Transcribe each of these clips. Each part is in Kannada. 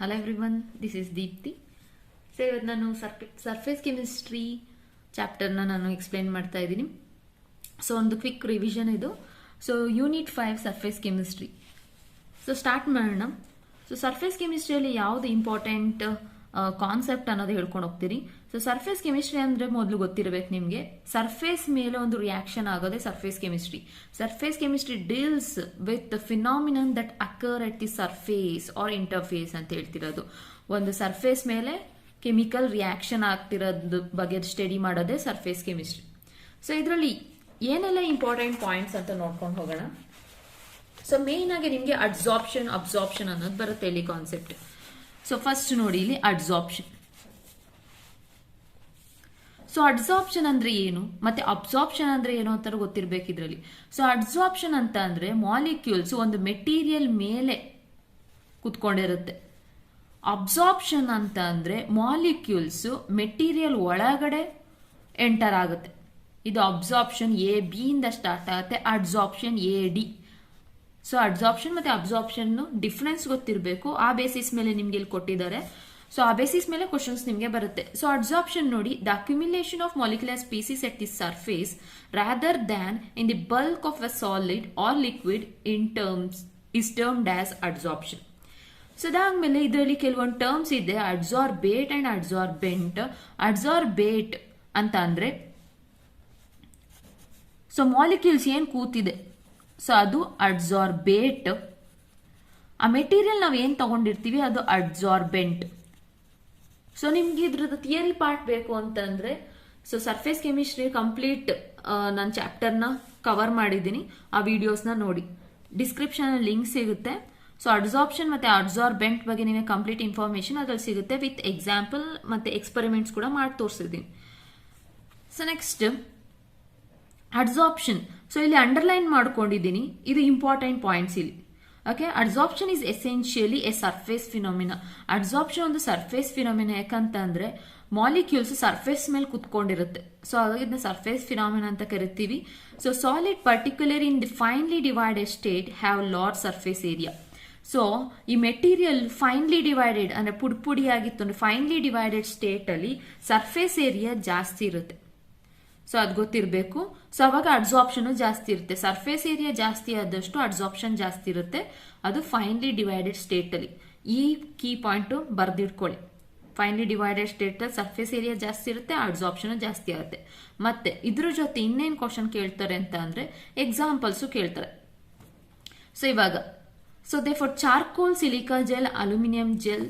Hello everyone, this is Deepthi. So ಇವತ್ತು ನಾನು ಸರ್ಫೇಸ್ ಕೆಮಿಸ್ಟ್ರಿ ಚಾಪ್ಟರ್ನ ನಾನು ಎಕ್ಸ್ಪ್ಲೇನ್ ಮಾಡ್ತಾ ಇದ್ದೀನಿ. ಸೊ ಒಂದು ಕ್ವಿಕ್ ರಿವಿಷನ್ ಇದು. So unit 5 surface chemistry. So start ಮಾಡೋಣ. ಸೊ ಸರ್ಫೇಸ್ ಕೆಮಿಸ್ಟ್ರಿಯಲ್ಲಿ ಯಾವುದು ಇಂಪಾರ್ಟೆಂಟ್ ಕಾನ್ಸೆಪ್ಟ್ ಅನ್ನೋದು ಹೇಳ್ಕೊಂಡು ಹೋಗ್ತೀರಿ. ಸೊ ಸರ್ಫೇಸ್ ಕೆಮಿಸ್ಟ್ರಿ ಅಂದ್ರೆ ಮೊದಲು ಗೊತ್ತಿರಬೇಕು ನಿಮಗೆ, ಸರ್ಫೇಸ್ ಮೇಲೆ ಒಂದು ರಿಯಾಕ್ಷನ್ ಆಗೋದೇ surface chemistry. Surface chemistry deals with phenomenon that occur at the surface or interface ಅಂತ ಹೇಳ್ತಿರೋದು. ಒಂದು ಸರ್ಫೇಸ್ ಮೇಲೆ ಕೆಮಿಕಲ್ ರಿಯಾಕ್ಷನ್ ಆಗ್ತಿರೋದ್ರ ಬಗ್ಗೆ ಸ್ಟಡಿ ಮಾಡೋದೇ ಸರ್ಫೇಸ್ ಕೆಮಿಸ್ಟ್ರಿ. ಸೊ ಇದರಲ್ಲಿ ಏನೆಲ್ಲ ಇಂಪಾರ್ಟೆಂಟ್ ಪಾಯಿಂಟ್ಸ್ ಅಂತ ನೋಡ್ಕೊಂಡು ಹೋಗೋಣ. ಸೊ ಮೇನ್ ಆಗಿ ನಿಮಗೆ ಅಬ್ಸಾರ್ಪ್ಷನ್ ಅನ್ನೋದು ಬರುತ್ತೆ ಇಲ್ಲಿ ಕಾನ್ಸೆಪ್ಟ್. ಸೊ ಫಸ್ಟ್ ನೋಡಿ ಇಲ್ಲಿ ಅಡ್ಸಾರ್ಪ್ಷನ್. ಸೊ ಅಡ್ಸಾರ್ಪ್ಷನ್ ಅಂದ್ರೆ ಏನು ಮತ್ತೆ ಅಬ್ಸಾರ್ಪ್ಷನ್ ಅಂದ್ರೆ ಏನು ಅಂತ ಗೊತ್ತಿರ್ಬೇಕು ಇದರಲ್ಲಿ. ಸೊ ಅಡ್ಸಾರ್ಪ್ಷನ್ ಅಂತ ಅಂದ್ರೆ ಮಾಲಿಕ್ಯೂಲ್ಸ್ ಒಂದು ಮೆಟೀರಿಯಲ್ ಮೇಲೆ ಕುತ್ಕೊಂಡಿರುತ್ತೆ. ಅಬ್ಸಾರ್ಪ್ಷನ್ ಅಂತ ಅಂದ್ರೆ ಮಾಲಿಕ್ಯೂಲ್ಸ್ ಮೆಟೀರಿಯಲ್ ಒಳಗಡೆ ಎಂಟರ್ ಆಗುತ್ತೆ. ಇದು ಅಬ್ಸಾರ್ಪ್ಷನ್ ಎ ಬಿ ಇಂದ ಸ್ಟಾರ್ಟ್ ಆಗುತ್ತೆ, adsorption A D. So adsorption ಮತ್ತೆ ಅಬ್ಸಾರ್ಪ್ಷನ್ ಡಿಫರೆನ್ಸ್ ಗೊತ್ತಿರಬೇಕು. ಆ ಬೇಸಿಸ್ ಮೇಲೆ ನಿಮ್ಗೆ ಇಲ್ಲಿ ಕೊಟ್ಟಿದ್ದಾರೆ. ಸೊ ಆ ಬೇಸಿಸ್ ಮೇಲೆ ಕ್ವಶನ್ಸ್ ನಿಮಗೆ ಬರುತ್ತೆ. ಸೊ ಅಡ್ಸಾರ್ಪ್ಷನ್ ನೋಡಿ, the accumulation of molecular species at the surface rather than in the bulk of a solid or liquid is termed as adsorption. So ಅದಾದ್ಮೇಲೆ ಇದರಲ್ಲಿ ಕೆಲವೊಂದು ಟರ್ಮ್ಸ್ ಇದೆ, ಅಡ್ಸಾರ್ಬೇಟ್ ಅಂಡ್ ಅಡ್ಸಾರ್ಬೆಂಟ್. ಅಡ್ಸಾರ್ಬೇಟ್ ಅಂತ ಅಂದ್ರೆ ಸೊ ಮಾಲಿಕ್ಯೂಲ್ಸ್ ಏನ್ ಕೂತಿದೆ, ಸೊ ಅದು ಅಡ್ಸಾರ್ಬೇಟ್. ಆ ಮೆಟೀರಿಯಲ್ ನಾವು ಏನ್ ತಗೊಂಡಿರ್ತೀವಿ ಅದು ಅಡ್ಸಾರ್ಬೆಂಟ್. ಸೊ ನಿಮ್ಗೆ ಇದ್ರದ್ದು ಥಿಯರಿ ಪಾರ್ಟ್ ಬೇಕು ಅಂತಂದ್ರೆ ಸೊ ಸರ್ಫೇಸ್ ಕೆಮಿಸ್ಟ್ರಿ ಕಂಪ್ಲೀಟ್ ನಾನು ಚಾಪ್ಟರ್ನ ಕವರ್ ಮಾಡಿದ್ದೀನಿ, ಆ ವಿಡಿಯೋಸ್ನ ನೋಡಿ. ಡಿಸ್ಕ್ರಿಪ್ಷನ್ ಲಿಂಕ್ ಸಿಗುತ್ತೆ. ಸೊ ಅಡ್ಸಾರ್ಪ್ಷನ್ ಮತ್ತೆ ಅಡ್ಸಾರ್ಬೆಂಟ್ ಬಗ್ಗೆ ನಿಮಗೆ ಕಂಪ್ಲೀಟ್ ಇನ್ಫಾರ್ಮೇಶನ್ ಅದ್ರಲ್ಲಿ ಸಿಗುತ್ತೆ, ವಿತ್ ಎಕ್ಸಾಂಪಲ್ ಮತ್ತೆ ಎಕ್ಸ್ಪೆರಿಮೆಂಟ್ಸ್ ಕೂಡ ಮಾಡಿ ತೋರಿಸಿದ್ದೀನಿ. So next adsorption. ಸೊ ಇಲ್ಲಿ ಅಂಡರ್ಲೈನ್ ಮಾಡ್ಕೊಂಡಿದ್ದೀನಿ, ಇದು ಇಂಪಾರ್ಟೆಂಟ್ ಪಾಯಿಂಟ್ಸ್ ಇಲ್ಲಿ. Okay, adsorption is essentially A surface phenomena. Adsorption ಒಂದು ಸರ್ಫೇಸ್ ಫಿನಾಮಿನಾ. ಯಾಕಂತಂದ್ರೆ ಮಾಲಿಕ್ಯೂಲ್ಸ್ ಸರ್ಫೇಸ್ ಮೇಲೆ ಕುತ್ಕೊಂಡಿರುತ್ತೆ. ಸೊ ಹಾಗಾಗಿ ಇದನ್ನ ಸರ್ಫೇಸ್ ಫಿನಾಮಿನಾ ಅಂತ ಕರಿತೀವಿ. So solid particular in the finally divided state have large surface area. So ಈ ಮೆಟೀರಿಯಲ್ ಫೈನ್ಲಿ ಡಿವೈಡೆಡ್ ಅಂದ್ರೆ ಪುಡಿ ಆಗಿತ್ತು ಅಂದ್ರೆ ಫೈನ್ಲಿ ಡಿವೈಡೆಡ್ ಸ್ಟೇಟ್ ಅಲ್ಲಿ ಸರ್ಫೇಸ್ ಏರಿಯಾ ಜಾಸ್ತಿ ಇರುತ್ತೆ. ಸೊ ಅದು ಗೊತ್ತಿರಬೇಕು. ಸೊ ಅವಾಗ ಅಡ್ಸಾರ್ಪ್ಷನ್ ಜಾಸ್ತಿ ಇರುತ್ತೆ. ಸರ್ಫೇಸ್ ಏರಿಯಾ ಜಾಸ್ತಿ ಆದಷ್ಟು ಅಡ್ಸಾರ್ಪ್ಷನ್ ಜಾಸ್ತಿ ಇರುತ್ತೆ, ಅದು ಫೈನ್ಲಿ ಡಿವೈಡೆಡ್ ಸ್ಟೇಟ್ ಅಲ್ಲಿ. ಈ ಕೀ ಪಾಯಿಂಟ್ ಬರ್ದಿಟ್ಕೊಳ್ಳಿ. ಫೈನ್ಲಿ ಡಿವೈಡೆಡ್ ಸ್ಟೇಟ್ ಅಲ್ಲಿ ಸರ್ಫೇಸ್ ಏರಿಯಾ ಜಾಸ್ತಿ ಇರುತ್ತೆ, ಅಡ್ಸಾರ್ಪ್ಷನ್ ಜಾಸ್ತಿ ಆಗುತ್ತೆ. ಮತ್ತೆ ಇದ್ರ ಜೊತೆ ಇನ್ನೇನ್ ಕ್ವಶನ್ ಕೇಳ್ತಾರೆ ಅಂತ ಅಂದ್ರೆ ಎಕ್ಸಾಂಪಲ್ಸ್ ಕೇಳ್ತಾರೆ. ಸೊ ಇವಾಗ so they for charcoal, silica gel, aluminium gel,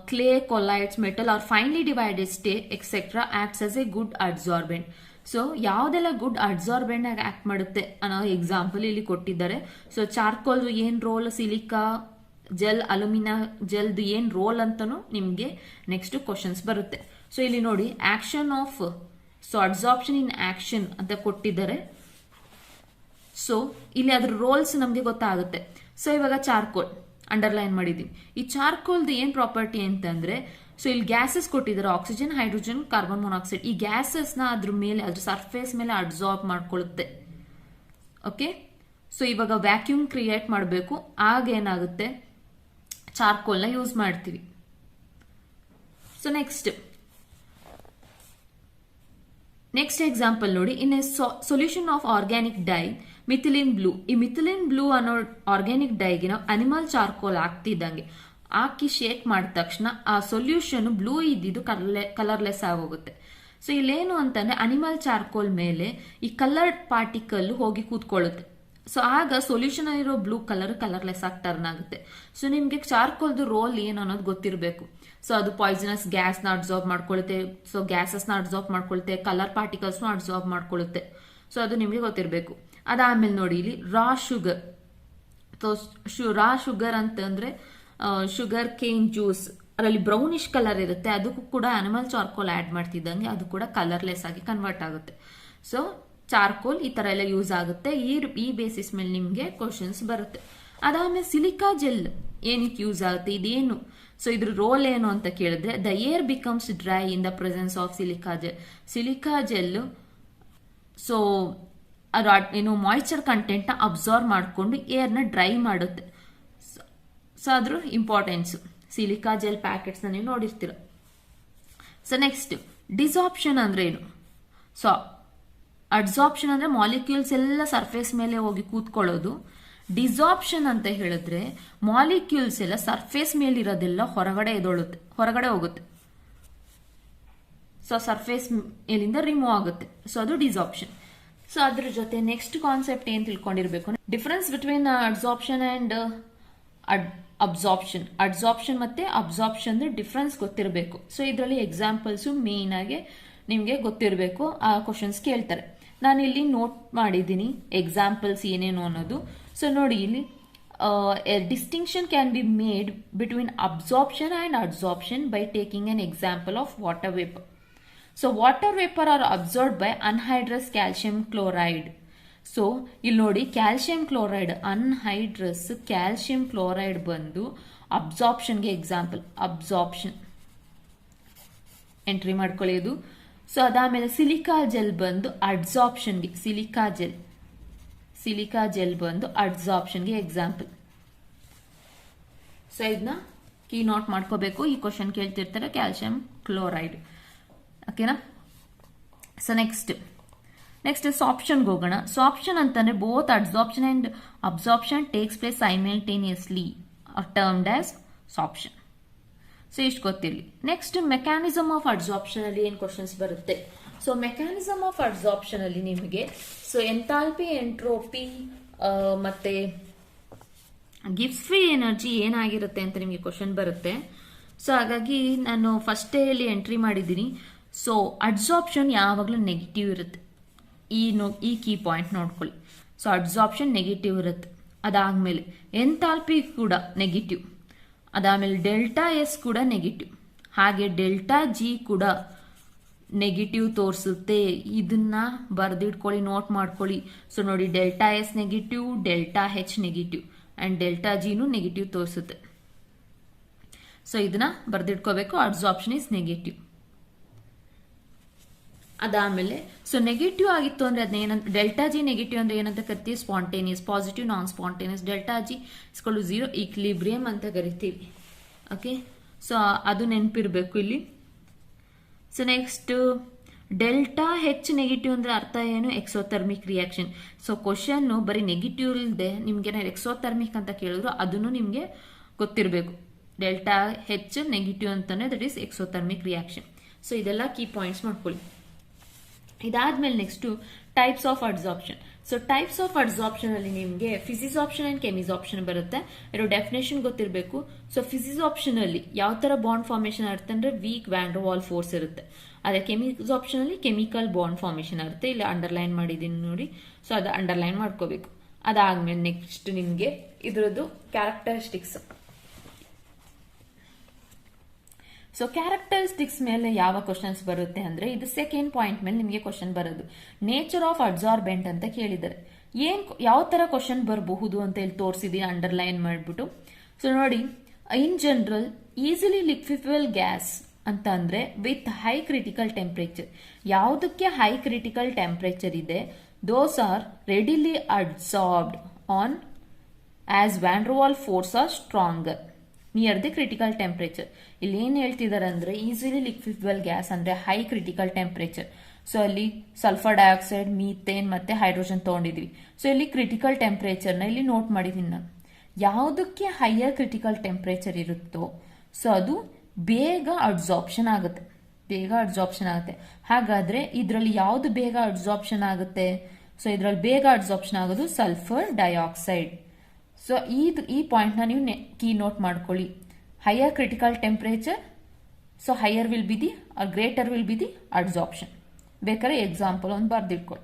clay, colloids, metal or finely divided state etc. acts as a good adsorbent. So ಯಾವ್ದೆಲ್ಲ ಗುಡ್ ಅಡ್ಸಾರ್ಬೆಂಟ್ ಆಗಿ ಆಕ್ಟ್ ಮಾಡುತ್ತೆ ಅನ್ನೋ ಎಕ್ಸಾಂಪಲ್ ಇಲ್ಲಿ ಕೊಟ್ಟಿದ್ದಾರೆ. ಸೊ ಚಾರ್ಕೋಲ್ ಏನ್ ರೋಲ್, ಸಿಲಿಕಾ ಜೆಲ್, ಅಲ್ಯೂಮಿನಿಯಂ ಜೆಲ್ದು ಏನ್ ರೋಲ್ ಅಂತಾನು ನಿಮ್ಗೆ ನೆಕ್ಸ್ಟ್ ಕ್ವಶನ್ಸ್ ಬರುತ್ತೆ. ಸೊ ಇಲ್ಲಿ ನೋಡಿ action of so adsorption in action ಅಂತ ಕೊಟ್ಟಿದ್ದಾರೆ. ಸೊ ಇಲ್ಲಿ ಅದ್ರ ರೋಲ್ಸ್ ನಮ್ಗೆ ಗೊತ್ತಾಗುತ್ತೆ. ಸೊ ಇವಾಗ ಚಾರ್ಕೋಲ್ ಅಂಡರ್ಲೈನ್ ಮಾಡಿದೀವಿ. ಈ ಚಾರ್ಕೋಲ್ದು ಏನ್ ಪ್ರಾಪರ್ಟಿ ಅಂತಂದ್ರೆ ಸೊ ಇಲ್ಲಿ ಗ್ಯಾಸಸ್ ಕೊಟ್ಟಿದ್ದಾರೆ, ಆಕ್ಸಿಜನ್, ಹೈಡ್ರೋಜನ್, ಕಾರ್ಬನ್ ಮೊನಾಕ್ಸೈಡ್. ಈ ಗ್ಯಾಸಸ್ ನ ಅದ್ರ ಮೇಲೆ ಅದ್ರ ಸರ್ಫೇಸ್ ಮೇಲೆ ಅಡ್ಸಾರ್ಬ್ ಮಾಡ್ಕೊಳ್ಳುತ್ತೆ. ಓಕೆ, ಸೊ ಇವಾಗ ವ್ಯಾಕ್ಯೂಮ್ ಕ್ರಿಯೇಟ್ ಮಾಡಬೇಕು, ಆಗ ಏನಾಗುತ್ತೆ ಚಾರ್ಕೋಲ್ ನ ಯೂಸ್ ಮಾಡ್ತೀವಿ. ಸೊ ನೆಕ್ಸ್ಟ್ ಎಕ್ಸಾಂಪಲ್ ನೋಡಿ, in a solution of organic dye methylene blue. ಈ ಮಿಥಿಲಿನ್ ಬ್ಲೂ ಅನ್ನೋ ಆರ್ಗ್ಯಾನಿಕ್ ಡೈಗೆ ನಾವು ಅನಿಮಲ್ ಚಾರ್ಕೋಲ್ ಹಾಕ್ತಿದ್ದಂಗೆ ಹಾಕಿ ಶೇಕ್ ಮಾಡಿದ ತಕ್ಷಣ ಆ ಸೊಲ್ಯೂಷನ್ ಬ್ಲೂ ಇದ್ದಿದ್ದು ಕಲರ್ಲೆಸ್ ಆಗೋಗುತ್ತೆ. ಸೊ ಇಲ್ಲೇನು ಅಂತಂದ್ರೆ ಅನಿಮಲ್ ಚಾರ್ಕೋಲ್ ಮೇಲೆ ಈ ಕಲರ್ಡ್ ಪಾರ್ಟಿಕಲ್ ಹೋಗಿ ಕೂತ್ಕೊಳ್ಳುತ್ತೆ. ಸೊ ಆಗ ಸೊಲ್ಯೂಷನ್ ಅಲ್ಲಿರೋ ಬ್ಲೂ ಕಲರ್ಲೆಸ್ ಆಗಿ ಟರ್ನ್ ಆಗುತ್ತೆ. ಸೊ ನಿಮ್ಗೆ ಚಾರ್ಕೋಲ್ದು ರೋಲ್ ಏನು ಅನ್ನೋದು ಗೊತ್ತಿರಬೇಕು. ಸೊ ಅದು ಪಾಯ್ಸನಸ್ ಗ್ಯಾಸ್ ನ ಅಬ್ಸಾರ್ಬ್ ಮಾಡ್ಕೊಳ್ಳುತ್ತೆ, ಸೊ ಗ್ಯಾಸಸ್ ನ ಅಬ್ಸಾರ್ಬ್ ಮಾಡ್ಕೊಳ್ಳುತ್ತೆ, ಕಲರ್ ಪಾರ್ಟಿಕಲ್ಸ್ ನ ಅಬ್ಸಾರ್ಬ್ ಮಾಡ್ಕೊಳ್ಳುತ್ತೆ. ಸೊ ಅದು ನಿಮ್ಗೆ ಗೊತ್ತಿರಬೇಕು. ಅದಾದ್ಮೇಲೆ ನೋಡಿ ಇಲ್ಲಿ ರಾ ಶುಗರ್. ಸೊ ರಾ ಶುಗರ್ ಅಂತಂದ್ರೆ ಶುಗರ್ ಕೇನ್ ಜ್ಯೂಸ್, ಅದರಲ್ಲಿ ಬ್ರೌನಿಶ್ ಕಲರ್ ಇರುತ್ತೆ, ಅದಕ್ಕೂ ಕೂಡ ಅನಿಮಲ್ ಚಾರ್ಕೋಲ್ ಆಡ್ ಮಾಡ್ತಿದ್ದಂಗೆ ಅದು ಕೂಡ ಕಲರ್ಲೆಸ್ ಆಗಿ ಕನ್ವರ್ಟ್ ಆಗುತ್ತೆ. ಸೊ ಚಾರ್ಕೋಲ್ ಈ ತರ ಎಲ್ಲ ಯೂಸ್ ಆಗುತ್ತೆ. ಈ ಬೇಸಿಸ್ ಮೇಲೆ ನಿಮ್ಗೆ ಕ್ವಶನ್ಸ್ ಬರುತ್ತೆ. ಅದಾದ್ಮೇಲೆ ಸಿಲಿಕಾ ಜೆಲ್ ಏನಕ್ಕೆ ಯೂಸ್ ಆಗುತ್ತೆ, ಇದೇನು, ಸೊ ಇದ್ರ ರೋಲ್ ಏನು ಅಂತ ಕೇಳಿದ್ರೆ the air becomes dry in the presence of silica gel. Silica gel so ಏನು ಮಾಯಿಶ್ಚರ್ ಕಂಟೆಂಟ್ ನ ಅಬ್ಸಾರ್ವ್ ಮಾಡಿಕೊಂಡು ಏರ್ನ ಡ್ರೈ ಮಾಡುತ್ತೆ. ಸೊ ಅದ್ರ ಇಂಪಾರ್ಟೆನ್ಸ್. ಸಿಲಿಕಾ ಜೆಲ್ ಪ್ಯಾಕೆಟ್ಸ್ನ ನೀವು ನೋಡಿರ್ತೀರ. ಸೊ ನೆಕ್ಸ್ಟ್ ಡಿಸಾರ್ಪ್ಷನ್ ಅಂದ್ರೆ ಏನು? ಸೊ ಅಡ್ಸಾರ್ಪ್ಷನ್ ಅಂದ್ರೆ ಮಾಲಿಕ್ಯೂಲ್ಸ್ ಎಲ್ಲ ಸರ್ಫೇಸ್ ಮೇಲೆ ಹೋಗಿ ಕೂತ್ಕೊಳ್ಳೋದು. ಡಿಸಾರ್ಪ್ಷನ್ ಅಂತ ಹೇಳಿದ್ರೆ ಮಾಲಿಕ್ಯೂಲ್ಸ್ ಎಲ್ಲ ಸರ್ಫೇಸ್ ಮೇಲೆ ಇರೋದೆಲ್ಲ ಹೊರಗಡೆ ಹೋಗುತ್ತೆ. ಸೊ ಸರ್ಫೇಸ್ ಮೇಲಿಂದ ರಿಮೂವ್ ಆಗುತ್ತೆ. ಸೊ ಅದು ಡಿಸಾರ್ಪ್ಷನ್. ಸೊ ಅದ್ರ ಜೊತೆ ನೆಕ್ಸ್ಟ್ ಕಾನ್ಸೆಪ್ಟ್ ಏನ್ ತಿಳ್ಕೊಂಡಿರ್ಬೇಕು, difference between adsorption and absorption. Adsorption ಮತ್ತೆ ಅಬ್ಸಾರ್ಪ್ಷನ್ ಡಿಫರೆನ್ಸ್ ಗೊತ್ತಿರಬೇಕು. ಸೊ ಇದರಲ್ಲಿ ಎಕ್ಸಾಂಪಲ್ಸ್ ಮೇನ್ ಆಗಿ ನಿಮ್ಗೆ ಗೊತ್ತಿರಬೇಕು. ಆ ಕ್ವಶನ್ಸ್ ಕೇಳ್ತಾರೆ. ನಾನು ಇಲ್ಲಿ ನೋಟ್ ಮಾಡಿದ್ದೀನಿ ಎಕ್ಸಾಂಪಲ್ಸ್ ಏನೇನು ಅನ್ನೋದು. ಸೊ ನೋಡಿ, ಇಲ್ಲಿ a distinction can be made between absorption and adsorption by taking an example of water vapor. So water vapor are absorbed by anhydrous calcium chloride. So ಇಲ್ಲಿ ನೋಡಿ, calcium chloride, anhydrous calcium chloride ಬಂದು ಅಬ್ಸಾರ್ಪ್ಷನ್ಗೆ ಎಕ್ಸಾಂಪಲ್. ಅಬ್ಸಾರ್ಪ್ಷನ್ ಎಂಟ್ರಿ ಮಾಡ್ಕೊಳ್ಳೋದು. ಸೊ ಅದಾದ್ಮೇಲೆ ಸಿಲಿಕಾ ಜೆಲ್ ಬಂದು ಅಡ್ಸಾರ್ಪ್ಷನ್ಗೆ, ಸಿಲಿಕಾ ಜೆಲ್ ಬಂದು ಅಡ್ಸಾರ್ಪ್ಷನ್ಗೆ ಎಕ್ಸಾಂಪಲ್. ಸೊ ಇದನ್ನ ಕೀ ನೋಟ್ ಮಾಡ್ಕೋಬೇಕು. ಈ ಕ್ವಶನ್ ಕೇಳ್ತಿರ್ತಾರೆ, ಕ್ಯಾಲ್ಸಿಯಂ ಕ್ಲೋರೈಡ್. ಓಕೆನಾ? ಸೊ ನೆಕ್ಸ್ಟ್ ಸಾಪ್ಷನ್ಗೆ ಹೋಗೋಣ. ಸಾಪ್ಷನ್ ಅಂತಂದ್ರೆ both adsorption and absorption takes place simultaneously are termed as sorption. So ಇಷ್ಟು ಗೊತ್ತಿರಲಿ. ನೆಕ್ಸ್ಟ್ ಮೆಕ್ಯಾನಿಸಮ್ ಆಫ್ ಅಡ್ಸಾರ್ಪ್ಷನ್ ಅಲ್ಲಿ ಏನ್ ಕ್ವಶನ್ಸ್ ಬರುತ್ತೆ? ಸೊ ಮೆಕ್ಯಾನಿಸಮ್ ಆಫ್ ಅಡ್ಸಾರ್ಪ್ಷನ್ ಅಲ್ಲಿ ನಿಮಗೆ ಸೊ ಎಂಥಾಲ್ಪಿ, ಎಂಟ್ರೋಪಿ ಮತ್ತೆ ಗಿಬ್ಸ್ ಫ್ರೀ ಎನರ್ಜಿ ಏನಾಗಿರುತ್ತೆ ಅಂತ ನಿಮಗೆ ಕ್ವಶನ್ ಬರುತ್ತೆ. ಸೊ ಹಾಗಾಗಿ ನಾನು ಫಸ್ಟ್ ಇಲ್ಲಿ ಎಂಟ್ರಿ ಮಾಡಿದ್ದೀನಿ. ಸೊ ಅಡ್ಸಾರ್ಪ್ಷನ್ ಯಾವಾಗಲೂ ನೆಗೆಟಿವ್ ಇರುತ್ತೆ. ಈ ಕೀ ಪಾಯಿಂಟ್ ನೋಡ್ಕೊಳ್ಳಿ. ಸೊ ಅಡ್ಸಾರ್ಪ್ಷನ್ ನೆಗೆಟಿವ್ ಇರುತ್ತೆ. ಅದಾದ್ಮೇಲೆ ಎಂಥಾಲ್ಪಿ ಕೂಡ ನೆಗೆಟಿವ್. ಅದಾದ್ಮೇಲೆ ಡೆಲ್ಟಾ ಎಸ್ ಕೂಡ ನೆಗೆಟಿವ್. ಹಾಗೆ ಡೆಲ್ಟಾ ಜಿ ಕೂಡ ನೆಗೆಟಿವ್ ತೋರಿಸುತ್ತೆ. ಇದನ್ನ ಬರೆದಿಟ್ಕೊಳ್ಳಿ, ನೋಟ್ ಮಾಡ್ಕೊಳ್ಳಿ. ಸೊ ನೋಡಿ, delta S negative, delta H negative and delta ಜಿನೂ ನೆಗೆಟಿವ್ ತೋರಿಸುತ್ತೆ. ಸೊ ಇದನ್ನ ಬರೆದಿಟ್ಕೋಬೇಕು. Adsorption is negative. ಅದಾದ್ಮೇಲೆ ಸೊ ನೆಗೆಟಿವ್ ಆಗಿತ್ತು ಅಂದ್ರೆ ಅದನ್ನ ಡೆಲ್ಟಾ ಜಿ ನೆಗೆಟಿವ್ ಅಂದ್ರೆ ಏನಂತ ಕರಿತೀವಿ? Spontaneous, positive, non spontaneous. Delta G ಇಸ್ಕೊಳ್ಳು 0, ಈಕ್ಲಿಬ್ರಿಯಂ ಅಂತ ಕರಿತೀವಿ. ಓಕೆ, ಸೊ ಅದು ನೆನಪಿರ್ಬೇಕು ಇಲ್ಲಿ. So next delta H negative ಅಂದ್ರೆ ಅರ್ಥ ಏನು? Exothermic reaction. ಸೊ ಕ್ವಶನ್ ಬರೀ ನೆಗೆಟಿವ್ ಇಲ್ಲದೆ ನಿಮ್ಗೆ ಎಕ್ಸೋಥರ್ಮಿಕ್ ಅಂತ ಕೇಳಿದ್ರು ಅದನ್ನು ನಿಮ್ಗೆ ಗೊತ್ತಿರಬೇಕು. ಡೆಲ್ಟಾ ಹೆಚ್ ನೆಗೆಟಿವ್ ಅಂತಂದ್ರೆ that is exothermic reaction. So ಇದೆಲ್ಲ ಕೀ ಪಾಯಿಂಟ್ಸ್ ಮಾಡ್ಕೊಳ್ಳಿ. ಇದಾದ್ಮೇಲೆ next types of adsorption. So types of adsorption ಅಲ್ಲಿ ನಿಮಗೆ ಫಿಸಿಸಾರ್ಪ್ಷನ್ ಅಂಡ್ ಕೆಮಿಸಾರ್ಪ್ಷನ್ ಬರುತ್ತೆ. ಇರೋ ಡೆಫಿನೇಷನ್ ಗೊತ್ತಿರಬೇಕು. ಸೊ ಫಿಸಿಸಾರ್ಪ್ಷನ್ ಅಲ್ಲಿ ಯಾವ ತರ ಬಾಂಡ್ ಫಾರ್ಮೇಶನ್ ಆಗುತ್ತೆ ಅಂದ್ರೆ weak van der wall force ಇರುತ್ತೆ. ಅದೇ ಕೆಮಿಸಾರ್ಪ್ಷನ್ ಅಲ್ಲಿ ಕೆಮಿಕಲ್ ಬಾಂಡ್ ಫಾರ್ಮೇಶನ್ ಆಗುತ್ತೆ. ಇಲ್ಲಿ ಅಂಡರ್ಲೈನ್ ಮಾಡಿದ್ದೀನಿ ನೋಡಿ. ಸೊ ಅದು ಅಂಡರ್ಲೈನ್ ಮಾಡ್ಕೋಬೇಕು. ಅದಾದ್ಮೇಲೆ ನೆಕ್ಸ್ಟ್ ನಿಮ್ಗೆ ಇದ್ರದ್ದು ಕ್ಯಾರೆಕ್ಟರಿಸ್ಟಿಕ್ಸ್. ಸೊ ಕ್ಯಾರೆಕ್ಟರಿಸ್ಟಿಕ್ಸ್ ಮೇಲೆ ಯಾವ ಕ್ವಶನ್ಸ್ ಬರುತ್ತೆ ಅಂದ್ರೆ ಇದು ಸೆಕೆಂಡ್ ಪಾಯಿಂಟ್ ಮೇಲೆ ನಿಮಗೆ ಕ್ವಶನ್ ಬರೋದು. ನೇಚರ್ ಆಫ್ ಅಡ್ಸಾರ್ಬೆಂಟ್ ಅಂತ ಕೇಳಿದ್ದಾರೆ. ಯಾವ ತರ ಕ್ವಶನ್ ಬರಬಹುದು ಅಂತ ಇಲ್ಲಿ ತೋರಿಸಿದೀನಿ ಅಂಡರ್ಲೈನ್ ಮಾಡಿಬಿಟ್ಟು. ಸೊ ನೋಡಿ, in general easily liquefiable gas ಅಂತ ಅಂದ್ರೆ ವಿತ್ ಹೈ ಕ್ರಿಟಿಕಲ್ ಟೆಂಪರೇಚರ್. ಯಾವುದಕ್ಕೆ ಹೈ ಕ್ರಿಟಿಕಲ್ ಟೆಂಪರೇಚರ್ ಇದೆ, those are readily adsorbed on as van der wall force are stronger near the critical temperature. ಇಲ್ಲಿ ಏನ್ ಹೇಳ್ತಿದ್ದಾರೆ ಅಂದ್ರೆ ಈಸಿಲಿ ಲಿಕ್ವಿಫೈಬಲ್ ಗ್ಯಾಸ್ ಅಂದ್ರೆ ಹೈ ಕ್ರಿಟಿಕಲ್ ಟೆಂಪರೇಚರ್. ಸೊ ಅಲ್ಲಿ ಸಲ್ಫರ್ ಡೈಆಕ್ಸೈಡ್, ಮೀಥೇನ್ ಮತ್ತೆ ಹೈಡ್ರೋಜನ್ ತಗೊಂಡಿದ್ವಿ. ಸೊ ಇಲ್ಲಿ ಕ್ರಿಟಿಕಲ್ ಟೆಂಪರೇಚರ್ ನ ಇಲ್ಲಿ ನೋಟ್ ಮಾಡಿದೀನಿ ನಾನು. ಯಾವುದಕ್ಕೆ ಹೈಯರ್ ಕ್ರಿಟಿಕಲ್ ಟೆಂಪರೇಚರ್ ಇರುತ್ತೋ ಸೊ ಅದು ಬೇಗ ಅಡ್ಸಾರ್ಪ್ಷನ್ ಆಗುತ್ತೆ. ಹಾಗಾದ್ರೆ ಇದರಲ್ಲಿ ಯಾವ್ದು ಬೇಗ ಅಡ್ಸಾರ್ಪ್ಷನ್ ಆಗುತ್ತೆ? ಸೊ ಇದರಲ್ಲಿ ಬೇಗ ಅಡ್ಸಾರ್ಪ್ಷನ್ ಆಗೋದು ಸಲ್ಫರ್ ಡೈಆಕ್ಸೈಡ್. ಸೊ ಈ ಪಾಯಿಂಟ್ ನ ನೀವು ಕೀ ನೋಟ್ ಮಾಡ್ಕೊಳ್ಳಿ. Higher critical temperature, so higher will be the or greater will be the adsorption. ಬೇಕಾದ್ರೆ ಎಕ್ಸಾಂಪಲ್ ಒಂದು ಬರ್ದಿಟ್ಕೊಳ್ಳಿ.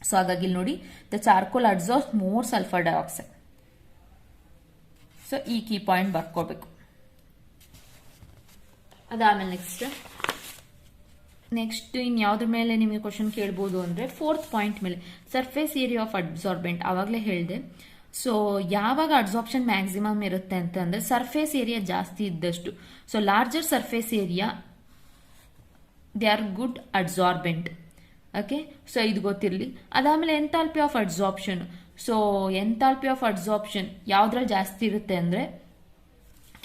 ಸೊ ಹಾಗಾಗಿ ಇಲ್ಲಿ ನೋಡಿ, the charcoal adsorbs more sulphur dioxide. So ಈ ಕೀ ಪಾಯಿಂಟ್ ಬರ್ಕೋಬೇಕು. ಅದಾದ್ಮೇಲೆ ನೆಕ್ಸ್ಟ್ ಇನ್ಯಾವ್ದ್ರ ಮೇಲೆ ನಿಮಗೆ ಕ್ವಶನ್ ಕೇಳ್ಬೋದು ಅಂದ್ರೆ ಫೋರ್ತ್ ಪಾಯಿಂಟ್ ಮೇಲೆ ಸರ್ಫೇಸ್ ಏರಿಯಾ ಆಫ್ ಅಡ್ಸಾರ್ಬೆಂಟ್. ಆವಾಗಲೇ ಹೇಳಿದೆ. ಸೊ ಯಾವಾಗ ಅಡ್ಸಾರ್ಪ್ಷನ್ ಮ್ಯಾಕ್ಸಿಮಮ್ ಇರುತ್ತೆ ಅಂತಂದ್ರೆ ಸರ್ಫೇಸ್ ಏರಿಯಾ ಜಾಸ್ತಿ ಇದ್ದಷ್ಟು. So larger surface area they are good ಅಡ್ಸಾರ್ಬೆಂಟ್. Okay, so ಇದು ಗೊತ್ತಿರಲಿ. ಅದಾದ್ಮೇಲೆ enthalpy of adsorption. So enthalpy of adsorption ಯಾವ್ದ್ರಲ್ಲಿ ಜಾಸ್ತಿ ಇರುತ್ತೆ ಅಂದ್ರೆ